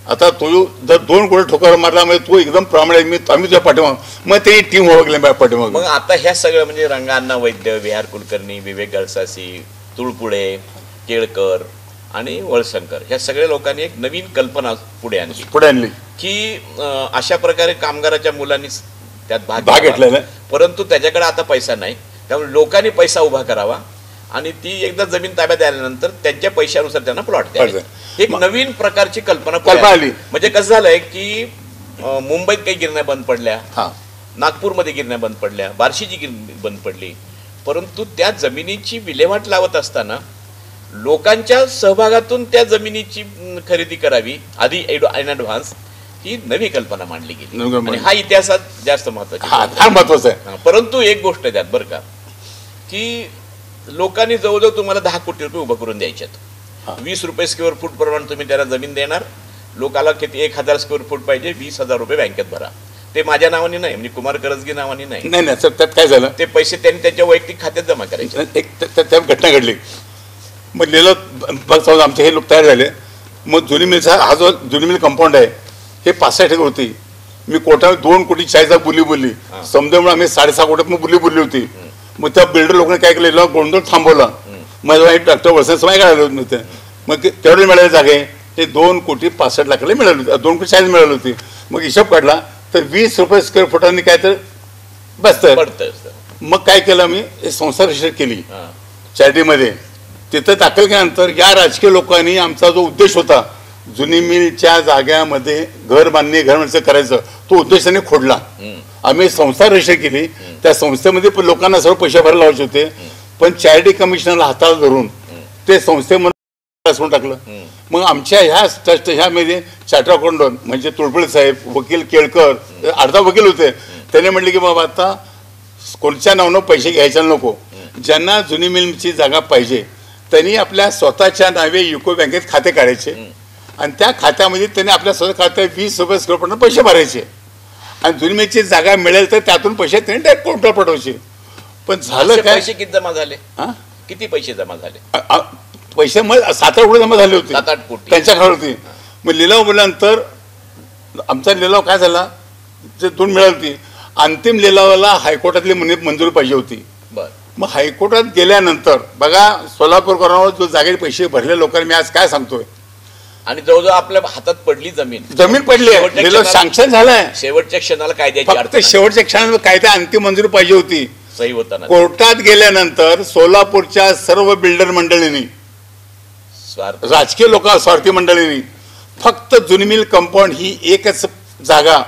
आता तू जर 2 कोटी ठोकर मारला म्हणजे तू एकदम प्रामाणिक, आम्ही तुझ्या पाठीमाग. मग ते टीम ओळखले माझ्या पाठीमाग. मग आता ह्या सगळं म्हणजे रंगाण्णा वैद्य, व्ही आर कुलकर्णी, विवेक गळसासी, तुळपुळे, केळकर आणि वळसंकर ह्या सगळ्या लोकांनी एक नवीन कल्पना पुढे आणली की अशा प्रकारे कामगाराच्या मुलांनी त्यात भाग घेतलेला, परंतु त्याच्याकडे आता पैसा नाही, त्यामुळे लोकांनी पैसा उभा करावा आणि ती एकदा जमीन ताब्यात आल्यानंतर त्यांच्या पैशानुसार त्यांना प्लॉट द्यायचा. एक नवीन प्रकारची कल्पना आली. म्हणजे कसं झालंय की मुंबईत काही गिरण्या बंद पडल्या, हां नागपूरमध्ये गिरण्या बंद पडल्या, बार्शीची गिरणी बंद पडली, परंतु त्या जमिनीची विल्हेवाट लावत असताना लोकांच्या सहभागातून त्या जमिनीची खरेदी करावी आधी इन ॲडव्हान्स, ही नवी कल्पना मांडली गेली आणि हा इतिहासात जास्त महत्वाचा फार महत्वाचं आहे. परंतु एक गोष्ट त्यात बरं का, की लोकांनी जवळजवळ तुम्हाला 10 कोटी रुपये उभं करून द्यायच्यात. 20 रुपये स्क्वेअर फूट प्रमाणे तुम्ही त्याला जमीन देणार. लोकाला किती 1000 स्क्वेअर फूट पाहिजे, 20,000 रुपये बँकेत भरा. ते माझ्या नावाने नाही, म्हणजे कुमार करजगी नावाने नाही. नाही नाही सर, त्यात काय झालं, ते पैसे त्यांनी त्यांच्या वैयक्तिक खात्यात जमा करायचे. एक त्या घटना घडली. मग लिहिलं आमचे हे लोक तयार झाले. मग जुनी मिलचा हा जो जुनी मिल कंपाऊंड आहे हे 65 एकर होती. मी कोर्टामध्ये 2 कोटी 40 बोलली समजामुळे आम्ही 6.5 कोटीत मग बोलली होती. मग त्या बिल्डर लोकांनी काय केलं, गोंधळ थांबवला. माझ्या डॉक्टर वसंत समाय काय झालं होतं, मग तेवढे मिळाले जागे ते 2 कोटी 65 लाखाला मिळाली होती, 2 कोटी 40 मिळाली होती. मग हिशोब काढला तर 20 रुपये स्क्वेअर फुटांनी काय तर बसतं. मग काय केलं, मी संस्था रजिस्टर केली चॅरिटीमध्ये. तिथं दाखल केल्यानंतर या राजकीय लोकांनी आमचा जो उद्देश होता जुनी मिलच्या जाग्यामध्ये घर बांधणे करायचं, तो उद्देश त्यांनी खोडला. आम्ही संस्था रजिस्टर केली. त्या संस्थेमध्ये पण लोकांना सर्व पैसे भरायला लावायचे होते, पण चॅरिटी कमिशनरला हाताला धरून ते संस्थेमध्ये सोडून टाकलं. मग आमच्या ह्या ट्रस्ट ह्यामध्ये चार्टर्ड अकाउंटंट म्हणजे तुळपुळे साहेब, वकील केळकर, अर्धा वकील होते. त्याने म्हटले की बाबा आता कोणत्या नावानं पैसे घ्यायचे नको, ज्यांना जुनी मिलची जागा पाहिजे त्यांनी आपल्या स्वतःच्या नावे युको बँकेत खाते काढायचे आणि त्या खात्यामध्ये त्यांनी आपल्या स्वतः खात्यात 20 रुपये स्क्वेअर फुटानं पैसे भरायचे आणि जुनी मिलची जागा मिळेल तर त्यातून पैसे त्यांनी डायरेक्ट काउंटर पाठवायचे. पण झालं काय, पैसे किती जमा झाले, किती पैसे जमा झाले, पैसे मग 7-8 कोटी जमा झाले होते 7-8 कोटी त्यांच्या खात्यावरती. मग लिलाव बोलल्यानंतर आमचा लिलाव काय झाला, ते 2 मिळाली होती. अंतिम लिलावाला हायकोर्टातली मंजुरी पाहिजे होती. मग हायकोर्टात गेल्यानंतर बघा सोलापूरकरांवर जो जागेचे पैसे भरले लोकांनी, मी आज काय सांगतोय, आणि जवळजवळ आपल्या हातात पडली जमीन पडली आहे, सँक्शन झालंय. शेवटच्या क्षणाला कायद्याची फक्त शेवटच्या क्षणाला कायदा अंतिम मंजुरी पाहिजे होती. सही होताना कोर्टात गेल्यानंतर सोलापूरच्या सर्व बिल्डर मंडळींनी, राजकीय लोक, स्वार्थी मंडळींनी फक्त जुनी मिल कंपाऊंड ही एकच जागा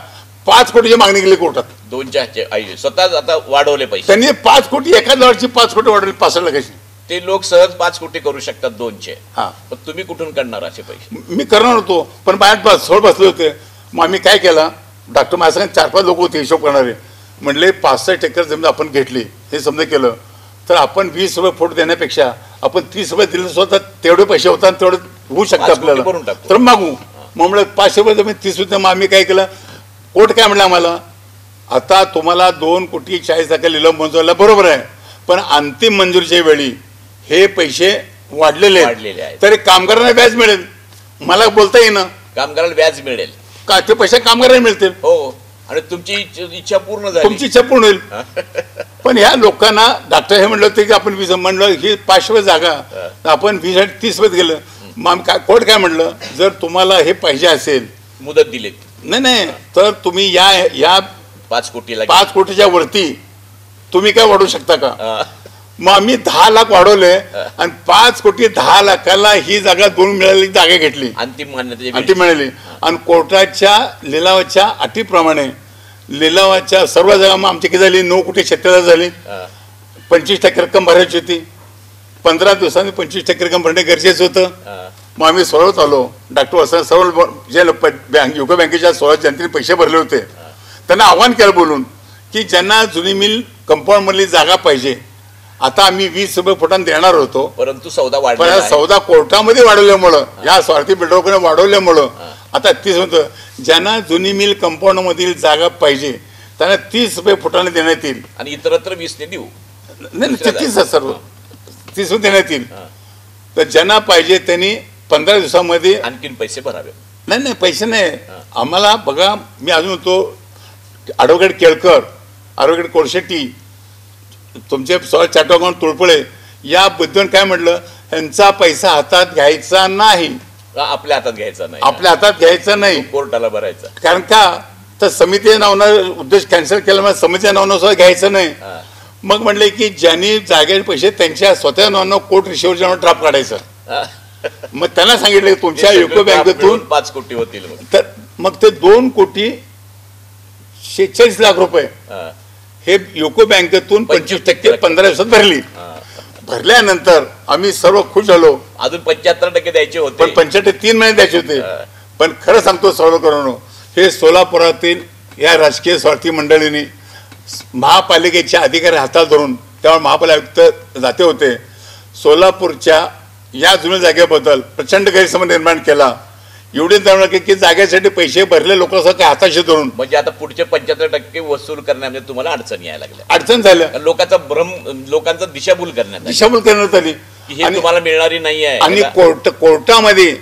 5 कोटीची मागणी केली कोर्टात. 2च्या स्वतः आता वाढवले पैसे त्यांनी 5 कोटी एका वर्षी 5 कोटी वाढवले 65 लाखाची. ते लोक सहज 5 कोटी करू शकतात 2चे. हा, पण तुम्ही कुठून करणार असे पैसे? मी करणार होतो पण बाहेर बसले होते. मग आम्ही काय केलं, डॉक्टर माझ्यासंग 4-5 लोक होते हिशोब करणारे. म्हणले 65 एकर जमीन आपण घेतली, हे समजा केलं तर आपण 20 रुपये फूट देण्यापेक्षा आपण 30 रुपये दिले स्वतः, तेवढे पैसे होतात तेवढे होऊ शकतात आपल्याला, तर मागू. मग म्हणलं 500 रुपये जमीन 30 होते. मग आम्ही काय केलं, कोर्ट काय म्हणलं आम्हाला, आता तुम्हाला 2 कोटी 40 लाख लिलाव मंजूरला बरोबर आहे, पण अंतिम मंजुरीच्या वेळी हे पैसे वाढलेले आहेत, तरी कामगारांना व्याज मिळेल. मला बोलता येईना, कामगारांना व्याज मिळेल का, ते पैसे कामगारांना मिळतील. हो, आणि तुमची इच्छा पूर्ण झाली, तुमची इच्छा पूर्ण होईल. पण ह्या लोकांना डॉक्टर हे म्हणलं होते की आपण 20 म्हणलं ही 500 जागा आपण 20-30 मध्ये गेलं. मग कोर्ट काय म्हणलं, जर तुम्हाला हे पाहिजे असेल, मुदत दिली नाही तर तुम्ही या 5 कोटीला 5 कोटीच्या वरती तुम्ही काय वाढवू शकता का. मग आम्ही 10 लाख वाढवले आणि 5 कोटी 10 लाखाला ही जागा 2 मिळाली जागा घेतली, अंतिम मिळाली. आणि कोर्टाच्या लिलावाच्या अटीप्रमाणे लिलावाच्या सर्व जागा मग आमची किती झाली, 9 कोटी 76 झाली. 25% रक्कम भरायची होती. 15 दिवसांनी 25% रक्कम भरणे गरजेचं होतं. मग आम्ही सोडवत आलो. डॉक्टर वसंत सर्व जे युको बँकेच्या 16 जनतेने पैसे भरले होते त्यांना आव्हान केलं बोलून की ज्यांना जुनी मिल कंपाऊंड मधली जागा पाहिजे, आता आम्ही 20 रुपये फुटांना देणार होतो, परंतु सौदा कोर्टामध्ये वाढवल्यामुळं, या स्वार्थी बिल्डरकडे वाढवल्यामुळं आता 30 होतं. ज्यांना जुनी मिल कंपाऊंड मधील जागा पाहिजे त्यांना 30 रुपये फुटाने देण्यात येईल आणि इतरत्र 20 ने देऊ. नाही 30 सर्व 30 देण्यात येईल. तर ज्यांना पाहिजे त्यांनी 15 दिवसामध्ये आणखीन पैसे भरावे. नाही पैसे नाही आम्हाला. बघा मी अजून होतो ॲडव्होकेट केळकर, ॲडव्होकेट कोळशेट्टी, तुमचे चार्टर्ड अकाउंटंट तुळपुळे, या बुद्धीवर काय म्हटलं, यांचा पैसा हातात घ्यायचा नाही, आपल्या हातात घ्यायचा नाही, आपल्या हातात घ्यायचा नाही, कोर्टाला भरायचा. कारण का तर समितीच्या नावानं उद्देश कॅन्सल केल्यामुळे समितीच्या नावानं सुद्धा घ्यायचं नाही. मग म्हणले की ज्यांनी जागेचे पैसे त्यांच्या स्वतः नावानं कोर्ट रिसिव्हरच्या नावानं ड्राफ्ट काढायचं. मग त्यांना सांगितलं की तुमच्या युको बँकेतून 5 कोटी होतील. तर मग ते 2 कोटी 46 लाख रुपये हा. हे युको बँकेतून 25% 15 दिवसात भरली. हा. भरल्यानंतर आम्ही सर्व खुश झालो. अजून 75% द्यायचे होते. पण 75 3 महिने द्यायचे होते. पण खरं सांगतो सर्वकरांनो, हे सोलापुरातील या राजकीय स्वार्थी मंडळींनी महापालिकेच्या अधिकारी हातात धरून, त्यामुळे महापालिका आयुक्त जाते होते, सोलापूरच्या या जुन्या जागेबद्दल प्रचंड गैरसमज निर्माण केला. एवढी जाणवलं की जागेसाठी पैसे भरले लोकांसह काय हाताशी धरून, म्हणजे आता पुढचे 75% वसूल करण्यामध्ये तुम्हाला अडचण यायला लागल्या. अडचण झाल्या. लोकांचा दिशाभूल करण्यात आली. दिशाभूल करण्यात आली. की हे तुम्हाला मिळणारी नाही आहे. आणि कोर्टामध्ये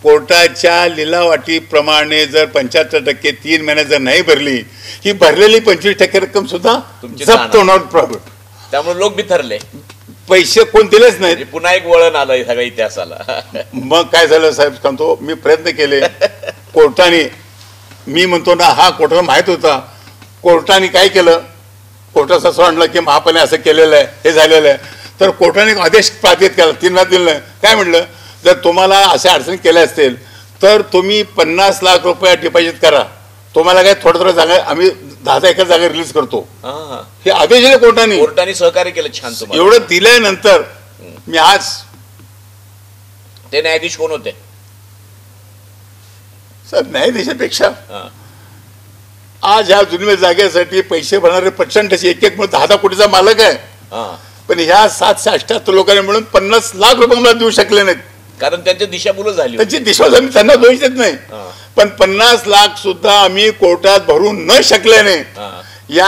कोर्टाच्या लिलावाटीप्रमाणे जर 75% 3 महिन्यात जर नाही भरली, ही भरलेली 25% रक्कम सुद्धा तुमची जप्त होणार. प्रॉब्लेम. त्यामुळे लोक बिथरले. पैसे कोण दिलेच नाहीत. म्हणजे पुन्हा एक वळण आलं सगळ्या इतिहासाला. मग काय झालं साहेब सांगतो, मी प्रयत्न केले कोर्टाने. मी म्हणतो ना, हा कोर्टाला माहित होता. कोर्टाने काय केलं, कोर्टाचं असं आणलं की महापालिकेने असं केलेलं आहे, हे झालेलं आहे. तर कोर्टाने आदेश पारित केला, 3 महिन्यात दिलं नाही. काय म्हटलं, जर तुम्हाला अशा अडचणी केल्या असतील तर तुम्ही 50 लाख रुपये डिपॉझिट करा. तुम्हाला काय थोडं जागा आम्ही 10 एकर जागा रिलीज करतो. हे आदेश दिले कोर्टाने. कोर्टाने सहकार्य केलं छान तुम्हाला. एवढं दिल्यानंतर मी आज, ते न्यायाधीश कोण होते सर, न्यायाधीशापेक्षा आज ह्या जुन्या जागेसाठी पैसे भरणारे प्रचंड 1-1 कोटीचा मालक आहे. पण ह्या 778 लोकांनी मिळून 50 लाख रुपये मला देऊ शकले नाहीत. कारण त्यांची दिशाभूल झाली. त्यांची दिशाभूल आम्ही त्यांना दोष देत नाही. पण 50 लाख सुद्धा आम्ही कोर्टात भरू न शकल्याने या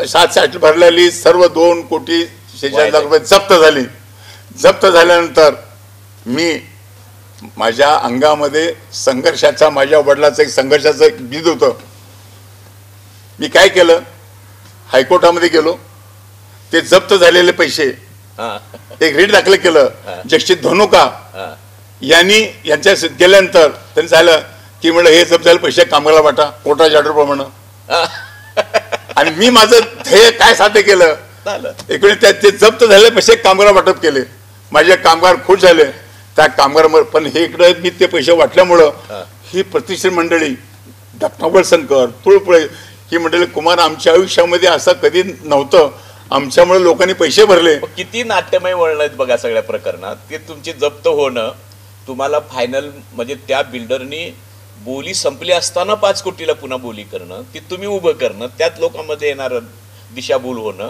780 भरलेली सर्व 2,46,00,000 रुपये जप्त झाली. जप्त झाल्यानंतर मी माझ्या अंगामध्ये संघर्षाचा, माझ्या वडिलाचं एक संघर्षाचं एक बीज होतं. मी काय केलं, हायकोर्टामध्ये गेलो. ते जप्त झालेले पैसे एक रीट दाखल केलं. जस्टिस धनुका यांच्या गेल्यानंतर त्यांनी झालं की म्हणलं हे जप्त झाले पैसे कामगाराला वाटा, कोर्टाच्या ऑर्डर प्रमाणे. आणि मी माझं ध्येय काय साध्य केलं, इकडे ते जप्त झालेले पैसे कामगाराला वाटप केले. माझे कामगार खुश झाले. त्या कामगार, पण हे इकडे मी ते पैसे वाटल्यामुळं ही प्रतिष्ठित मंडळी, डॉक्टर शंकर, तुळपुळे, ही मंडळी, कुमार, आमच्या आयुष्यामध्ये असं कधी नव्हतं. आमच्यामुळे लोकांनी पैसे भरले. किती नाट्यमय वळण आहेत बघा सगळ्या प्रकरणात. ते तुमची जप्त होणं, तुम्हाला फायनल म्हणजे त्या बिल्डरनी बोली संपली असताना 5 कोटीला पुन्हा बोली करणं, ती तुम्ही उभं करणं, त्यात लोकांमध्ये येणारं दिशाभूल होणं,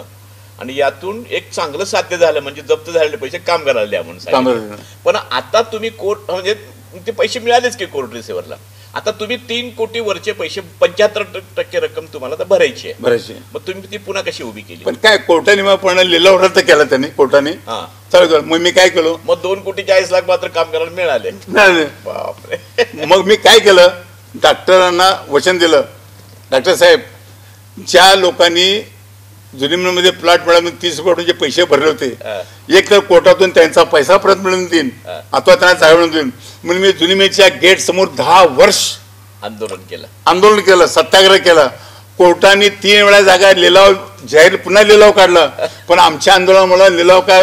आणि यातून एक चांगलं साध्य झालं म्हणजे जप्त झालेले पैसे कामगाराला द्या म्हणून सांगितलं. पण आता तुम्ही कोर्ट म्हणजे ते पैसे मिळालेच की कोर्ट रिसिव्हरला. आता तुम्ही 3 कोटी वरचे पैसे 75% रक्कम तुम्हाला भरायची आहे. मग तुम्ही ती पुन्हा कशी उभी केली? पण काय कोर्टाने पण लिलाव रद्द केला त्यांनी, कोर्टाने. चालू. मग मी काय केलं, मग 2,40,00,000 मात्र कामगाराला मिळाले. बापरे. मग मी काय केलं, डॉक्टरांना वचन दिलं, डॉक्टर साहेब, ज्या लोकांनी जुनीमध्ये प्लॉट मिळाले 30 कोटीचे पैसे भरले होते, एक तर कोर्टातून त्यांचा पैसा परत मिळून देईन अथवा त्यांना जागा मिळून देईन. म्हणून मी जुनीमेच्या गेट समोर 10 वर्ष आंदोलन केलं, सत्याग्रह केला. कोर्टाने 3 वेळा जागा लिलाव जाहीर पुन्हा लिलाव काढला. पण आमच्या आंदोलनामुळे लिलाव काय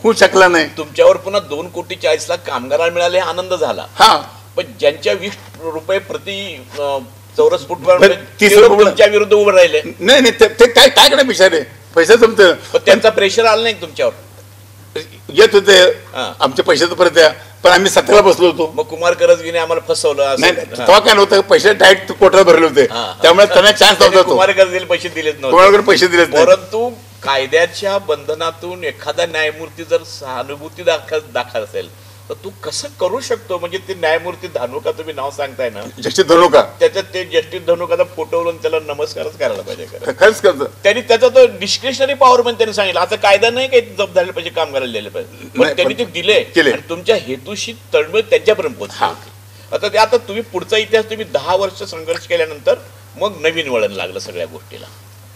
होऊ शकला नाही. तुमच्यावर पुन्हा 2,40,00,000 कामगारांना मिळाले, आनंद झाला. पण ज्यांच्या 20 रुपये प्रति चौरस फूट तुमच्या विरुद्ध उभं राहिले. नाही, ते काय कडे बिचारे पैसे जमते. त्यांचा प्रेशर आला नाही तुमच्यावर? येत होते आमचे पैसे तर परत द्या. पण आम्ही सत्याला बसलो होतो. मग कुमार करजगीने आम्हाला फसवलं. तेव्हा काय नव्हतं, पैसे डायरेक्ट कोर्टात भरले होते. त्यामुळे त्यांना चान्स नव्हता. कुमार करजगीने पैसे दिलेच नव्हते, पैसे दिलेत. परंतु कायद्याच्या बंधनातून एखादा न्यायमूर्ती जर सहानुभूती दाखल असेल तर तू कसं करू शकतो? म्हणजे ते न्यायमूर्ती धनुका तुम्ही नाव सांगताय ना, जस्टिस धनुका, त्याच्यात ते जस्टिस धनुकाचा फोटो लावून त्याला नमस्कारच करायला पाहिजे. खरंच करतो त्यांनी त्याचा तो डिस्क्रिशनरी पॉवर पण त्यांनी सांगितलं. आता कायदा नाही काही जप्त झाले पाहिजे कामगाराला दिले पाहिजे, पण त्यांनी ते दिले आणि तुमच्या हेतूशी तळमळ त्यांच्यापर्यंत पोहोचली. आता तुम्ही पुढचा इतिहास तुम्ही 10 वर्ष संघर्ष केल्यानंतर मग नवीन वळण लागलं सगळ्या गोष्टीला,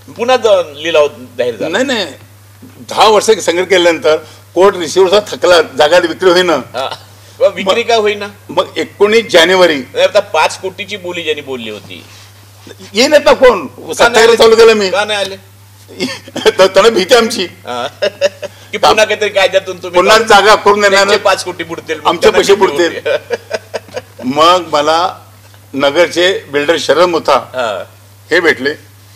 पुन्हा लिलाव जाहीर झाला. नाही, 10 वर्ष संघर्ष केल्यानंतर कोर्ट रिसिव्हरचा थकला, जागा विक्री होईना. विक्री काय होईना? मग 19 जानेवारी 5 कोटीची बोली ज्यांनी बोलली होती येईल आता कोण सत्याग्रह चालू केलं. मी का नाही आले? त्यांना भीती आमची की पुन्हा काहीतरी कायद्यातून तुम्ही पुन्हा जागा करून देणार, 5 कोटी बुडतील, आमचे पैसे बुडतील. मग मला नगरचे बिल्डर शरद मुथा हे भेटले.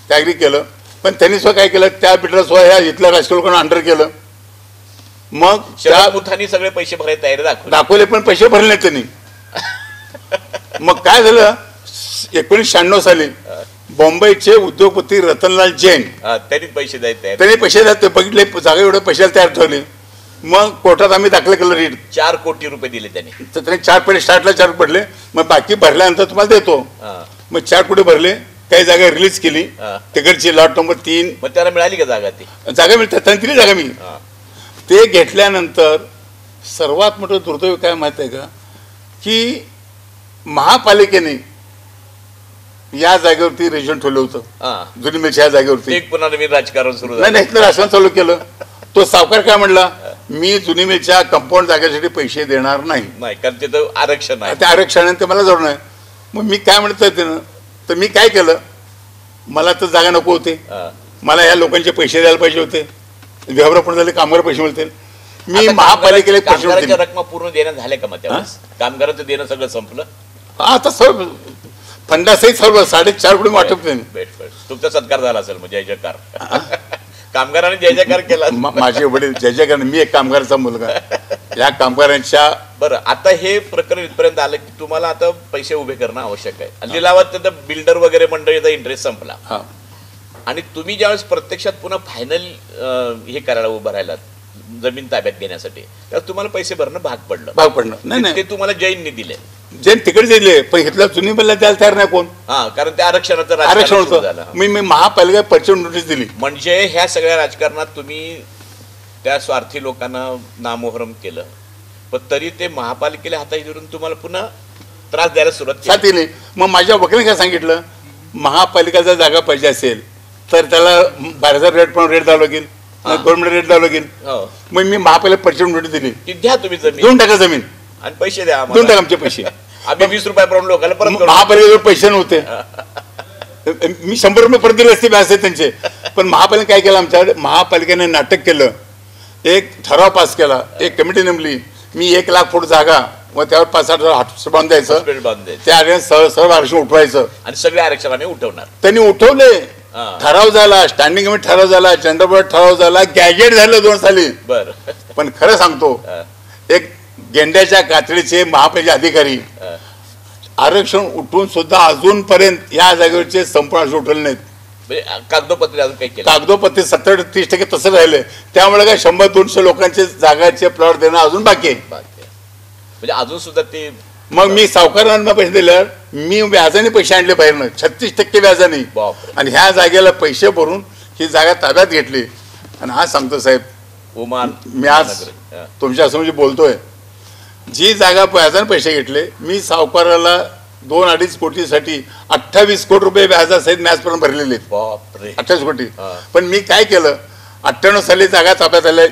ते ॲग्री केलं. पण त्यांनी सुद्धा काय केलं, त्या बिल्डर सुद्धा ह्या इथल्या राजकीय अंडर केलं. मग त्या मुथांनी सगळे पैसे भरायला तयारी दाखवले पण पैसे भरले नाही त्यांनी. मग काय झालं, 1996 साली बॉम्बेचे उद्योगपती रतनलाल जैन त्यांनी पैसे त्यांनी पैसे ते बघितले, जागा एवढे पैशाला तयार ठेवले. मग कोर्टात आम्ही दाखल केलं रीट. 4 कोटी रुपये दिले त्यांनी. तर त्यांनी 4 पहिले स्टार्टला 4 पडले, मग बाकी भरल्यानंतर तुम्हाला देतो. मग 4 कोटी भरले, काही जागा रिलीज केली तिकडची लॉट नंबर 3. मग त्याला मिळाली का जागा? ती जागा मिळतात, त्यांनी दिली जागा. मी ते घेतल्यानंतर सर्वात मोठं दुर्दैव काय माहिती आहे का, की महापालिकेने या जागेवरती रेजिडेंट ठेवलं होतं जुनी मिलच्या या जागेवरती. पुन्हा नवीन राजकारण सुरू नाही, राजकारण चालू केलं. तो सावकार काय म्हणला, मी जुनी मिलच्या कंपाऊंड जागेसाठी पैसे देणार नाही, कारण तिथं आरक्षण आहे, त्या आरक्षणाने ते मला जोड नाही. मग मी काय म्हणतोय त्यानं, तर मी काय केलं, मला तर जागा नको होते, मला या लोकांचे पैसे द्यायला पाहिजे होते, व्यवहार पण झाले, कामगार पैसे मिळतील. मी महापालिकेला रक्कम पूर्ण देण्यात झाले का? मग त्यावेळेस कामगारांचं देणं सगळं संपलं. आता सर्व फंडासही सर्व 4.5 कोटी वाटप नाही. तुमचा सत्कार झाला असेल मग, जय जयकार. कामगारांनी जय जयकार केला. माझे वडील जय जयकार. मी एक कामगाराचा मुलगा, या कामगारांच्या. बरं, आता हे प्रकरण इथपर्यंत आलं की तुम्हाला आता पैसे उभे करणं आवश्यक आहे. आणि लिलावात बिल्डर वगैरे मंडळीचा इंटरेस्ट संपला आणि तुम्ही ज्यावेळेस प्रत्यक्षात पुन्हा फायनल हे करायला उभं राहिलात जमीन ताब्यात घेण्यासाठी, त्यावेळेस तुम्हाला पैसे भरणं भाग पडलं. नाही, ते तुम्हाला जैननी दिले. जैन तिकडे दिले, पण इथल्या जुनी मिलला द्यायला तयार नाही कोण. कारण ते आरक्षण होतं. मी महापालिका परचेस नोटीस दिली. म्हणजे ह्या सगळ्या राजकारणात तुम्ही त्या स्वार्थी लोकांना नामोहरम केलं, पण तरी ते महापालिकेला हाताशी धरून तुम्हाला पुन्हा त्रास द्यायला सुरुवात केली. मग माझ्या वकिलाने काय सांगितलं, महापालिकेचा जागा पाहिजे असेल तर त्याला बाहेरचा रेट द्यावा लागेल, गव्हर्नमेंट रेट द्यावा लागेल. मग मी महापालिका परचेस नोटीस दिली, द्या तुम्ही जमीन, देऊन टाका जमीन आणि पैसे द्या, देऊन टाका आमचे पैसे. आम्ही 20 रुपयापर्यंत लोकांना परत. महापालिकेवर पैसे नव्हते, मी 100 रुपये परत दिले असते व्याज त्यांचे. पण महापालिकेने काय केलं, आमच्या महापालिकेने नाटक केलं, एक ठराव पास केला, एक कमिटी नेमली. मी 1 लाख फूट जागा व त्यावर 5-8 हजार बांधून द्यायचं, त्या सर्व आरक्षण उठवायचं आणि सगळे आरक्षण आम्ही उठवणार. त्यांनी उठवले. ठराव झाला, स्टँडिंग कमिटी ठराव झाला, जनरल बोर्ड ठराव झाला, गॅजेट झालं 2 साली. बरं, पण खरं सांगतो, एक गेंड्याच्या कातडीचे महापालिका अधिकारी आरक्षण उठवून सुद्धा अजूनपर्यंत या जागेवरचे संपूर्ण उठवले नाहीत. कागदोपत्री अजून काही केलं? कागदोपत्री 70-30% तसं राहिले. त्यामुळे काय 100-200 लोकांचे जागाचे प्लॉट देणं अजून बाकी आहे. म्हणजे अजून सुद्धा ते. मग मी सावकारांना पैसे दिल्यावर मी व्याजाने पैसे आणले बाहेरनं, 36% व्याजाने. आणि ह्या जागेला पैसे भरून ही जागा ताब्यात घेतली. आणि आज सांगतो साहेब, मी आज तुमच्या समोर बोलतोय, जी जागा व्याजाने पैसे घेतले, मी सावकाराला 2-2.5 कोटीसाठी 28 कोटी रुपये व्याजासहित मॅचपर्यंत भरलेले. 28 कोटी. पण मी काय केलं, 98 साली जागा ताब्यात आल्या,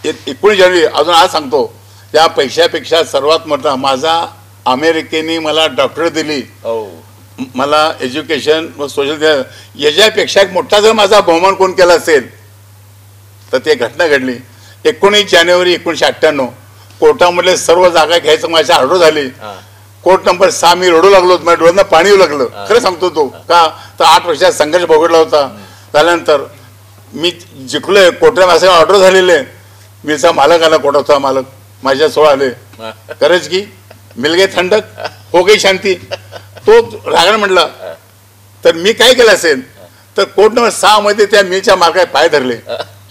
19 जानेवारी. अजून आज सांगतो, त्या पैशापेक्षा सर्वात मोठा माझा अमेरिकेने मला डॉक्टरेट दिली, मला एज्युकेशन व सोशल, याच्यापेक्षा मोठा जर माझा बहुमान कोण केला असेल तर ते घटना घडली 19 जानेवारी 1998. कोर्टामधले सर्व जागा घ्यायचं माझ्या ऑर्डर झाली. कोर्ट नंबर 6 मी रडू लागलो, माझ्या डोळ्यांना पाणी येऊ लागलं. खरं सांगतो तो का, तर 8 वर्षात संघर्ष भोगडला होता. झाल्यानंतर मी जिंकलोय, कोर्टाने असं ऑर्डर झालेले. मीचा मालक आला, कोर्टाचा मालक माझ्या सोळ आले, खरंच की मिल गई थंडक, हो गई शांती. तो रागाने म्हटला. तर मी काय केलं असेल, तर कोर्ट नंबर 6 मध्ये त्या मिलच्या मालकाने पाय धरले.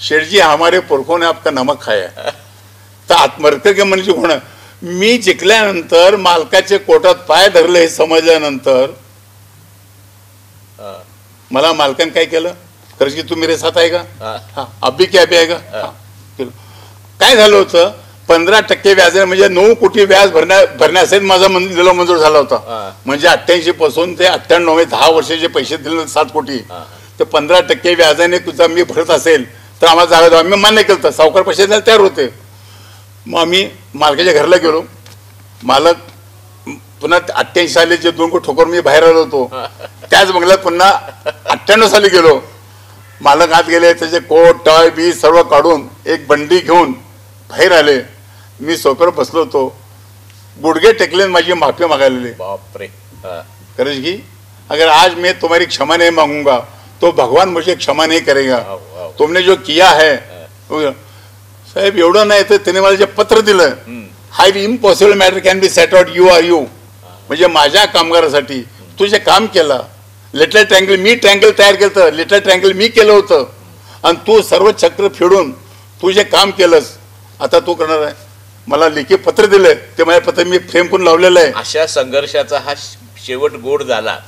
शेठजी, हमारे पुरखों ने आपका नमक खाया. तर आत्महत्या के म्हणजे कोण, मी जिंकल्यानंतर मालकाचे कोर्टात पाय धरले हे समजल्यानंतर मला मालकाने काय केलं, खरंच की तू मेरे साथ आहे का, हा अभी क्या अभी आहे का. काय झालं होतं, 15% व्याजाने म्हणजे 9 कोटी व्याज भरण्यासहित माझा मंजूर झाला होता. म्हणजे 88 पासून ते 98 10 वर्षाचे पैसे दिले 7 कोटी. तर 15% व्याजाने तुझा मी भरत असेल तर आम्हाला जागा द्यावा. मी मान्य केलं, सावकार पैसे द्यायला तयार होते. मग आम्ही मालकाच्या घरला गेलो. मालक पुन्हा 88 साली जे 2 कोटी ठोकर मी बाहेर आलो होतो, त्याच बंगल्यात पुन्हा 98 साली गेलो. मालक आत गेले, त्याचे कोट टाय बी सर्व काढून एक बंडी घेऊन बाहेर आले. मी सोफ्यावर बसलो होतो, गुडघे टेकले, माझी माफी मागायला. बापरे. खरंच की अगर आज मैं तुम्हारी क्षमा नहीं मांगूंगा तो भगवान मुझे क्षमा नहीं करेगा, वाव. तुमने जो किया है. साहेब एवढं नाही तर त्याने मला जे पत्र दिलं, high impossible matter can be set out, you are you. म्हणजे माझ्या कामगारासाठी तुझे काम केलं. लिटल ट्रँगल मी ट्रँगल तयार केलं होतं, लिटल ट्रँगल मी केलं होतं आणि तू सर्व चक्र फिरून तू जे काम केलंस आता तू करणार आहे. मला लेखी पत्र दिलंय, ते माझ्या पत्र मी फ्रेम करून लावलेलं आहे. अशा संघर्षाचा हा शेवट गोड झाला.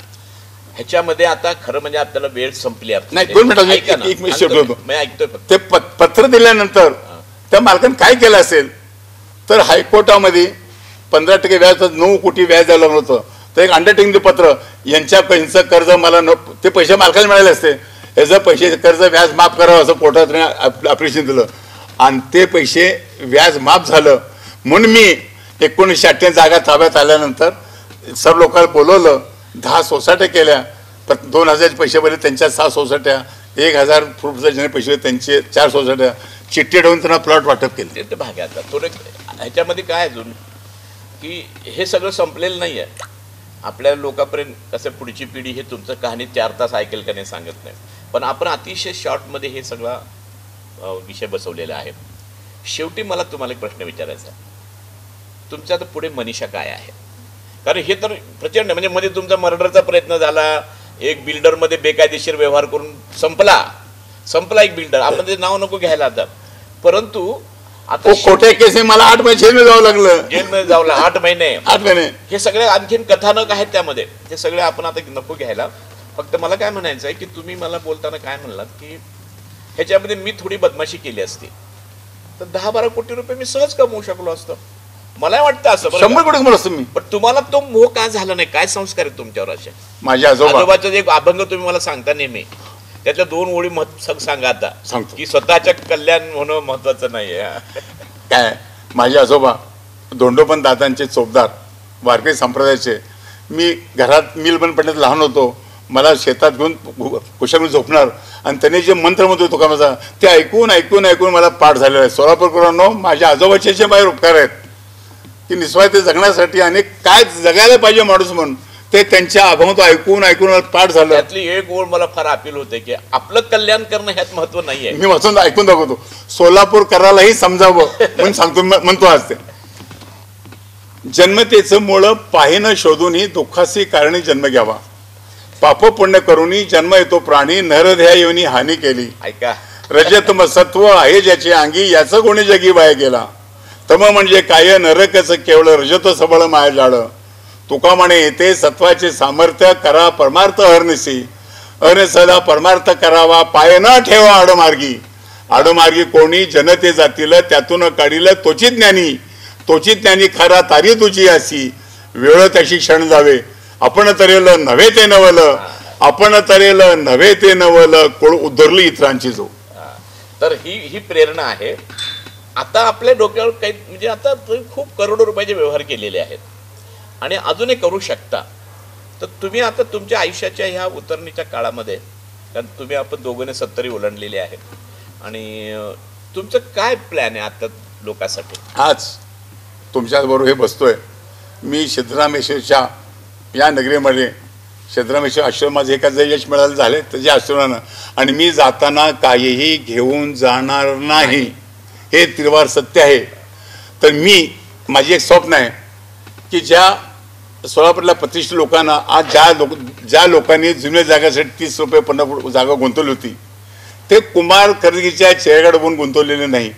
ह्याच्यामध्ये आता खरं म्हणजे आपल्याला वेळ संपली. नाही 2 मिनिटं एक मिनिट शेवटतो. मी ऐकतोय फक्त. ते पत्र दिल्यानंतर त्या मालकाने काय केलं असेल तर हायकोर्टामध्ये 15% व्याज, 9 कोटी व्याज द्यायला लागलं होतं. तर एक अंडरटेकिंग पत्र यांचं कर्ज मला ते पैसे मालकाला मिळाले असते, याचं पैसे कर्ज व्याज माफ करावं असं कोर्टात ऑपरेशन दिलं आणि ते पैसे व्याज माफ झालं. म्हणून मी 1998 जागा ताब्यात आल्यानंतर सर्व लोकांना बोलवलं, 10 सोसायट्या केल्या, 2000 पैसे भरले त्यांच्या 6 सोसायट्या, 1000 फूटचे ज्याने पैसे त्यांचे 4 सोसायट्या, चिठ्ठी ठेवून त्यांना प्लॉट वाटप केले. ते भाग आता थोडं ह्याच्यामध्ये काय अजून की हे सगळं संपलेलं नाही आहे. आपल्या लोकांपर्यंत कसं पुढची पिढी हे तुमचं कहाणी 4 तास ऐकेल का नाही सांगत नाही, पण आपण अतिशय शॉर्टमध्ये हे सगळा विषय बसवलेला आहे. शेवटी मला तुम्हाला एक प्रश्न विचारायचा आहे, तुमच्या आता पुढे मनीषा काय आहे? कारण हे तर प्रचंड म्हणजे मध्ये तुमचा मर्डरचा प्रयत्न झाला, एक बिल्डरमध्ये बेकायदेशीर व्यवहार करून संपला एक बिल्डर, आपण ते नाव नको घ्यायला आता. परंतु आता खोट्या केस मला 8 महिने जेलमध्ये जावं लागलं. जेलमध्ये जावला 8 महिने. हे सगळे आणखीन कथानक आहेत त्यामध्ये, ते सगळे आपण आता नको घ्यायला. फक्त मला काय म्हणायचं आहे की तुम्ही मला बोलताना काय म्हणलात की ह्याच्यामध्ये मी थोडी बदमाशी केली असती तर 10-12 कोटी रुपये मी सहज कमवू शकलो असतो. मला वाटतं असं 100 कोटी कमवलं असतं मी. पण तुम्हाला तो मोह का झाला नाही? काय संस्कार आहेत तुमच्यावर असे? माझ्या आजोबाचा एक अभंग तुम्ही मला सांगता नेहमी, त्यातल्या 2 ओळी सांगा आता की स्वतःच्या कल्याण होणं महत्वाचं नाहीये. काय माझे आजोबा धोंडोपंत दादांचे चोपदार, वारकरी संप्रदायाचे. मी घरात मिल बंद पडण्यात लहान होतो, मला शेतात घेऊन कुशाकडून झोपणार आणि त्याने जे मंत्र म्हणतो तो का माझा ते ऐकून ऐकून ऐकून मला पाठ झालेला आहे. सोलापूरकरांनो, माझ्या आजोबाचे जे माझे उपकार आहेत की निस्वार्थ जगण्यासाठी आणि काय जगायला पाहिजे माणूस म्हणून ते त्यांच्या अभंग ऐकून ऐकून पाठ झालं. त्यातली एक ओळ मला फार अपील होते की आपलं कल्याण करणं ह्यात महत्व नाहीये. मी वाचून ऐकून दाखवतो, सोलापूरकरालाही समजावं म्हणून सांगतो म्हणतो आज ते. जन्मतेचं मूळ पाहिनं शोधूनही दुःखासी कारणी जन्म घ्यावा, पाप पुण्य करूनही जन्म येतो प्राणी, नरध्या येऊनी हानी केली. ऐका, रजतम सत्व आहे ज्याची अंगी, याचं कोणी जगी वाया गेला. तम म्हणजे काय नरकच केवळ, रजत सबळ माया जाळ. तुका म्हणे येते सत्वाचे सामर्थ्य, करा परमार्थ हरनिसी, अन सदा परमार्थ करावा, पाय न ठेवा आडमार्गी. आडमार्गी कोणी जनते जातील, त्यातून काढील तोची ज्ञानी खरा तारी तुझी असी. वेळ त्याशी क्षण जावे, आपण तरेल नव्हे ते नवल, आपण तरेल नव्हे ते नवल, कोळ उद्धरली इतरांची जो. तर ही प्रेरणा आहे. आता आपल्या डोक्यावर काही म्हणजे आता खूप करोडो रुपयाचे व्यवहार केलेले आहेत आणि अजूनही करू शकता. तर तुम्ही आता तुमच्या आयुष्याच्या ह्या उतरणीच्या काळामध्ये, कारण तुम्ही आपण दोघांनी 70 ओलांडलेले आहेत आणि तुमचं काय प्लॅन आहे आता लोकांसाठी? आज तुमच्याबरोबर हे बसतोय मी सिद्धरामेश्वरच्या या नगरीमध्ये. सिद्धरामेश्वर आश्रमाचे एखादं यश मिळालं झाले त्याच्या आश्रमानं, आणि मी जाताना काहीही घेऊन जाणार नाही, हे तिरवार सत्य आहे. तर माझी एक स्वप्न आहे की ज्या सोलापूरला प्रतिष्ठित लोकांना आज ज्या लोकांनी जुन्या जागासाठी 30 रुपये 50 जागा गुंतवली होती, ते कुमार खरेदीच्या चेहऱ्याकडे बघून गुंतवलेले नाही.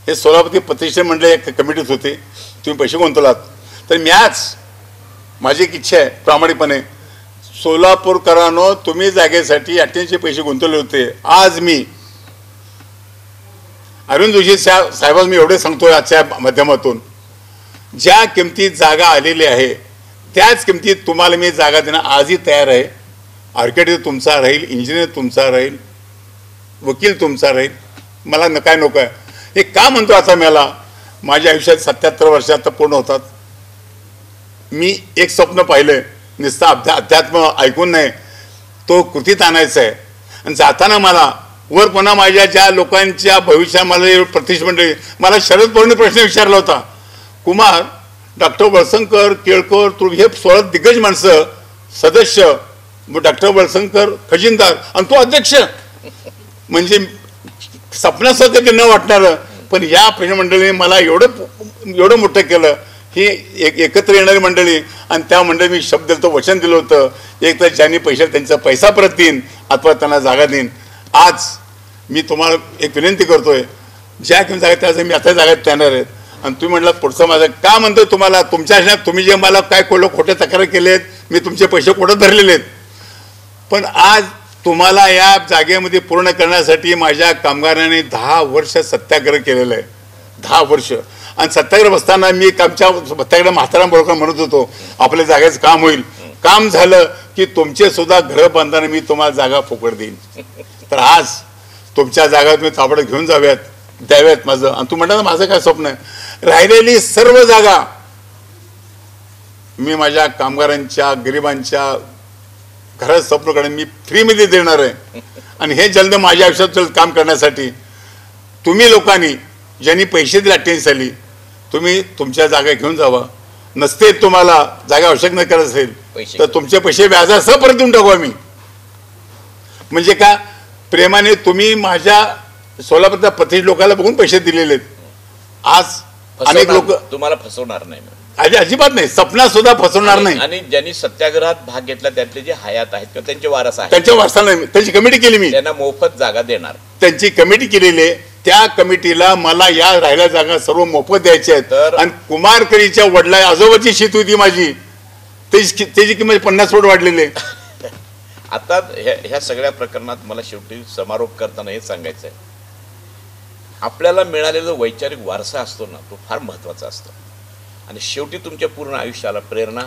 हे सोलापूर प्रतिष्ठित मंडळ एक कमिटीत होते, तुम्ही पैसे गुंतवलात. तर माझी एक इच्छा आहे प्रामाणिकपणे, सोलापूरकरांनो तुम्ही जागेसाठी 88 पैसे गुंतवले होते. आज मी अरविंद जोशी साहेबांना मी एवढे सांगतोय आजच्या माध्यमातून, ज्या किमतीत जागा आलेली आहे त्याच किमतीत तुम्हाला मी जागा देणं आजही तयार आहे. आर्किटेक्ट तुमचा राहील, इंजिनियर तुमचा राहील, वकील तुमचा राहील. मला काय नको आहे. हे का म्हणतो आता मला, माझ्या आयुष्यात 77 वर्ष आता पूर्ण होतात. मी एक स्वप्न पाहिलं, नुसतं अध्यात्म ऐकून नाही, तो कृतीत आणायचं आहे. आणि जाताना मला वर पुन्हा माझ्या ज्या लोकांच्या भविष्यात मला प्रतिष्ठित मंडळी, मला शरद पवारांनी प्रश्न विचारला होता, कुमार डॉक्टर वळसंकर केळकर हे 16 दिग्गज माणसं सदस्य डॉक्टर वळसंकर खजिनदार आणि तो अध्यक्ष, म्हणजे सपना सुद्धा ते न वाटणारं. पण या मंडळीने मला एवढं मोठं केलं. ही एकत्र येणारी मंडळी, आणि त्या मंडळी मी शब्द दिलं, वचन दिलं होतं, एक तर ज्यांनी पैसे त्यांचा पैसा परत देईन अथवा त्यांना जागा देईन. आज मी तुम्हाला एक विनंती करतोय, ज्या किंवा जागा त्या मी आता जागेत येणार आहेत. आणि तुम्ही म्हटलं पुढचं माझं का म्हणतोय तुम्हाला, तुमच्या तुम्ही जे मला काय खोटे तक्रार केले आहेत, मी तुमचे पैसे कुठं धरलेले आहेत. पण आज तुम्हाला या जागेमध्ये पूर्ण करण्यासाठी माझ्या कामगारांनी 10 वर्ष सत्याग्रह केलेलं आहे. 10 वर्ष. आणि सत्याग्रह बसताना मी आमच्या सत्याग्रह म्हातारांबरोबर म्हणत होतो आपल्या जागेचं काम होईल. काम झालं की तुमचे सुद्धा घर बांधताना मी तुम्हाला जागा फुकट देईन. तर आज तुमच्या जागा तुम्ही ताबड घेऊन द्याव्यात माझं. आणि तू म्हणता माझं काय स्वप्न आहे, राहिलेली सर्व जागा मी माझ्या कामगारांच्या गरिबांच्या घरात स्वप्न मी फ्रीमध्ये देणार आहे. आणि हे जलद माझ्या आयुष्यात काम करण्यासाठी तुम्ही लोकांनी ज्यांनी पैसे दिले 28 साली, तुम्ही तुमच्या जागा घेऊन जावा. नसते तुम्हाला जागा आवश्यक न करत असेल तर तुमचे पैसे व्याजासह परत देऊन टाकू आम्ही. म्हणजे का प्रेमाने तुम्ही माझ्या सोलापूरच्या प्रतिष्ठित लोकांना बघून पैसे दिलेले आहेत. आज अनेक लोक तुम्हाला फसवणार नाही, अजिबात नाही, सपना सुद्धा फसवणार नाही. आणि ज्यांनी सत्याग्रहात भाग घेतला त्यातले जे हयात आहेत किंवा त्यांचे वारस आहेत, त्यांच्या वारसाला त्यांची कमिटी केली मी, त्यांना मोफत जागा देणार. त्यांची कमिटी केलेली आहे. त्या कमिटीला मला या राहिल्या जागा सर्व मोफत द्यायच्या आहेत. आणि कुमारकरीच्या वडिला आजोबाची शेत होती माझी, त्याची किंमत 50 कोटी वाढलेली आहे. आता ह्या सगळ्या प्रकरणात मला शेवटी समारोप करताना हे सांगायचं आहे, आपल्याला मिळालेला वैचारिक वारसा असतो ना, तो फार महत्त्वाचा असतो. आणि शेवटी तुमच्या पूर्ण आयुष्याला प्रेरणा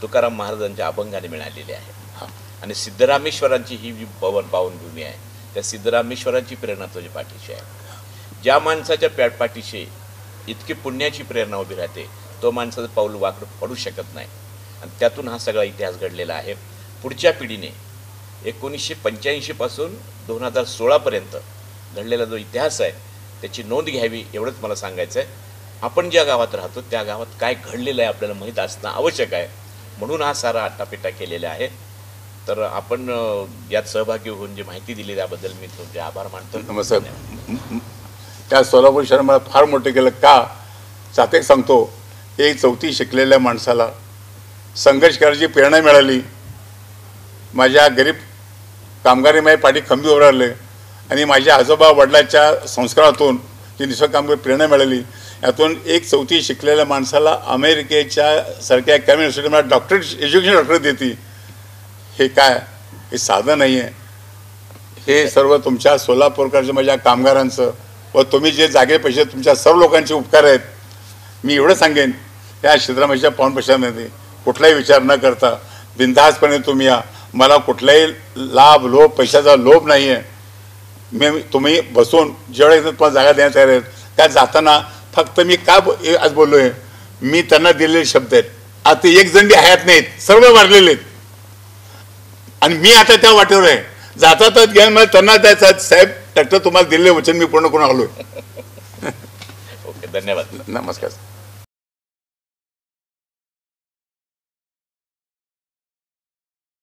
तुकाराम महाराजांच्या अभंगाने मिळालेली आहे. आणि सिद्धरामेश्वरांची ही जी पावनभूमी आहे, त्या सिद्धरामेश्वरांची प्रेरणा तुझ्या पाठीशी आहे. ज्या माणसाच्या पाठीशी इतकी पुण्याची प्रेरणा उभी राहते, तो माणसाचं पाऊल वाकडं पडू शकत नाही. आणि त्यातून हा सगळा इतिहास घडलेला आहे. पुढच्या पिढीने 1985 पासून 2016 घडलेला जो इतिहास आहे त्याची नोंद घ्यावी, एवढंच मला सांगायचं आहे. आपण ज्या गावात राहतो त्या गावात काय घडलेलं आहे आपल्याला माहीत असणं आवश्यक आहे. म्हणून हा सारा आटापिटा केलेला आहे. तर आपण यात सहभागी होऊन जी माहिती दिली त्याबद्दल मी तुमचे आभार मानतो. नमस्कार. त्या सोलापूर शहर मला फार मोठं केलं का जाते सांगतो. एक 4थी शिकलेल्या माणसाला संघर्ष करायची प्रेरणा मिळाली. माझ्या गरीब कामगारी माझ्या पाठी खंबी उभं राहिले. आणि माझ्या आजोबा वडिलांच्या संस्कारातून जी निष्कामगिरी प्रेरणा मिळाली. यातून एक 4थी शिकलेल्या माणसाला अमेरिकेच्या सारख्या युनिव्हर्सिटी मला एज्युकेशन डॉक्टर देते. हे काय, हे साधं नाही आहे. हे सर्व तुमच्या सोलापूरकरच्या माझ्या कामगारांचं व तुम्ही जे जागे पैसे तुमच्या सर्व लोकांचे उपकार आहेत. मी एवढं सांगेन, या सिद्धरामेश्वरच्या पावन प्रशासनामध्ये कुठलाही विचार न करता बिनधास्तपणे तुम्ही या. मला कुठलाही लाभ लोभ पैशाचा लोभ नाही आहे. मी तुम्ही बसून जेवढे तुम्हाला जागा देण्यात तयार आहेत. त्या जाताना फक्त मी का आज बोललो आहे, मी त्यांना दिलेले शब्द आहेत. आता एक जण हयात नाहीत, सर्व वारलेले आहेत. आणि मी आता त्या वाटेवर आहे. जातात घ्या मला त्यांना द्यायचं, साहेब डॉक्टर तुम्हाला दिलेले वचन मी पूर्ण करून आलोय. ओके, धन्यवाद. नमस्कार.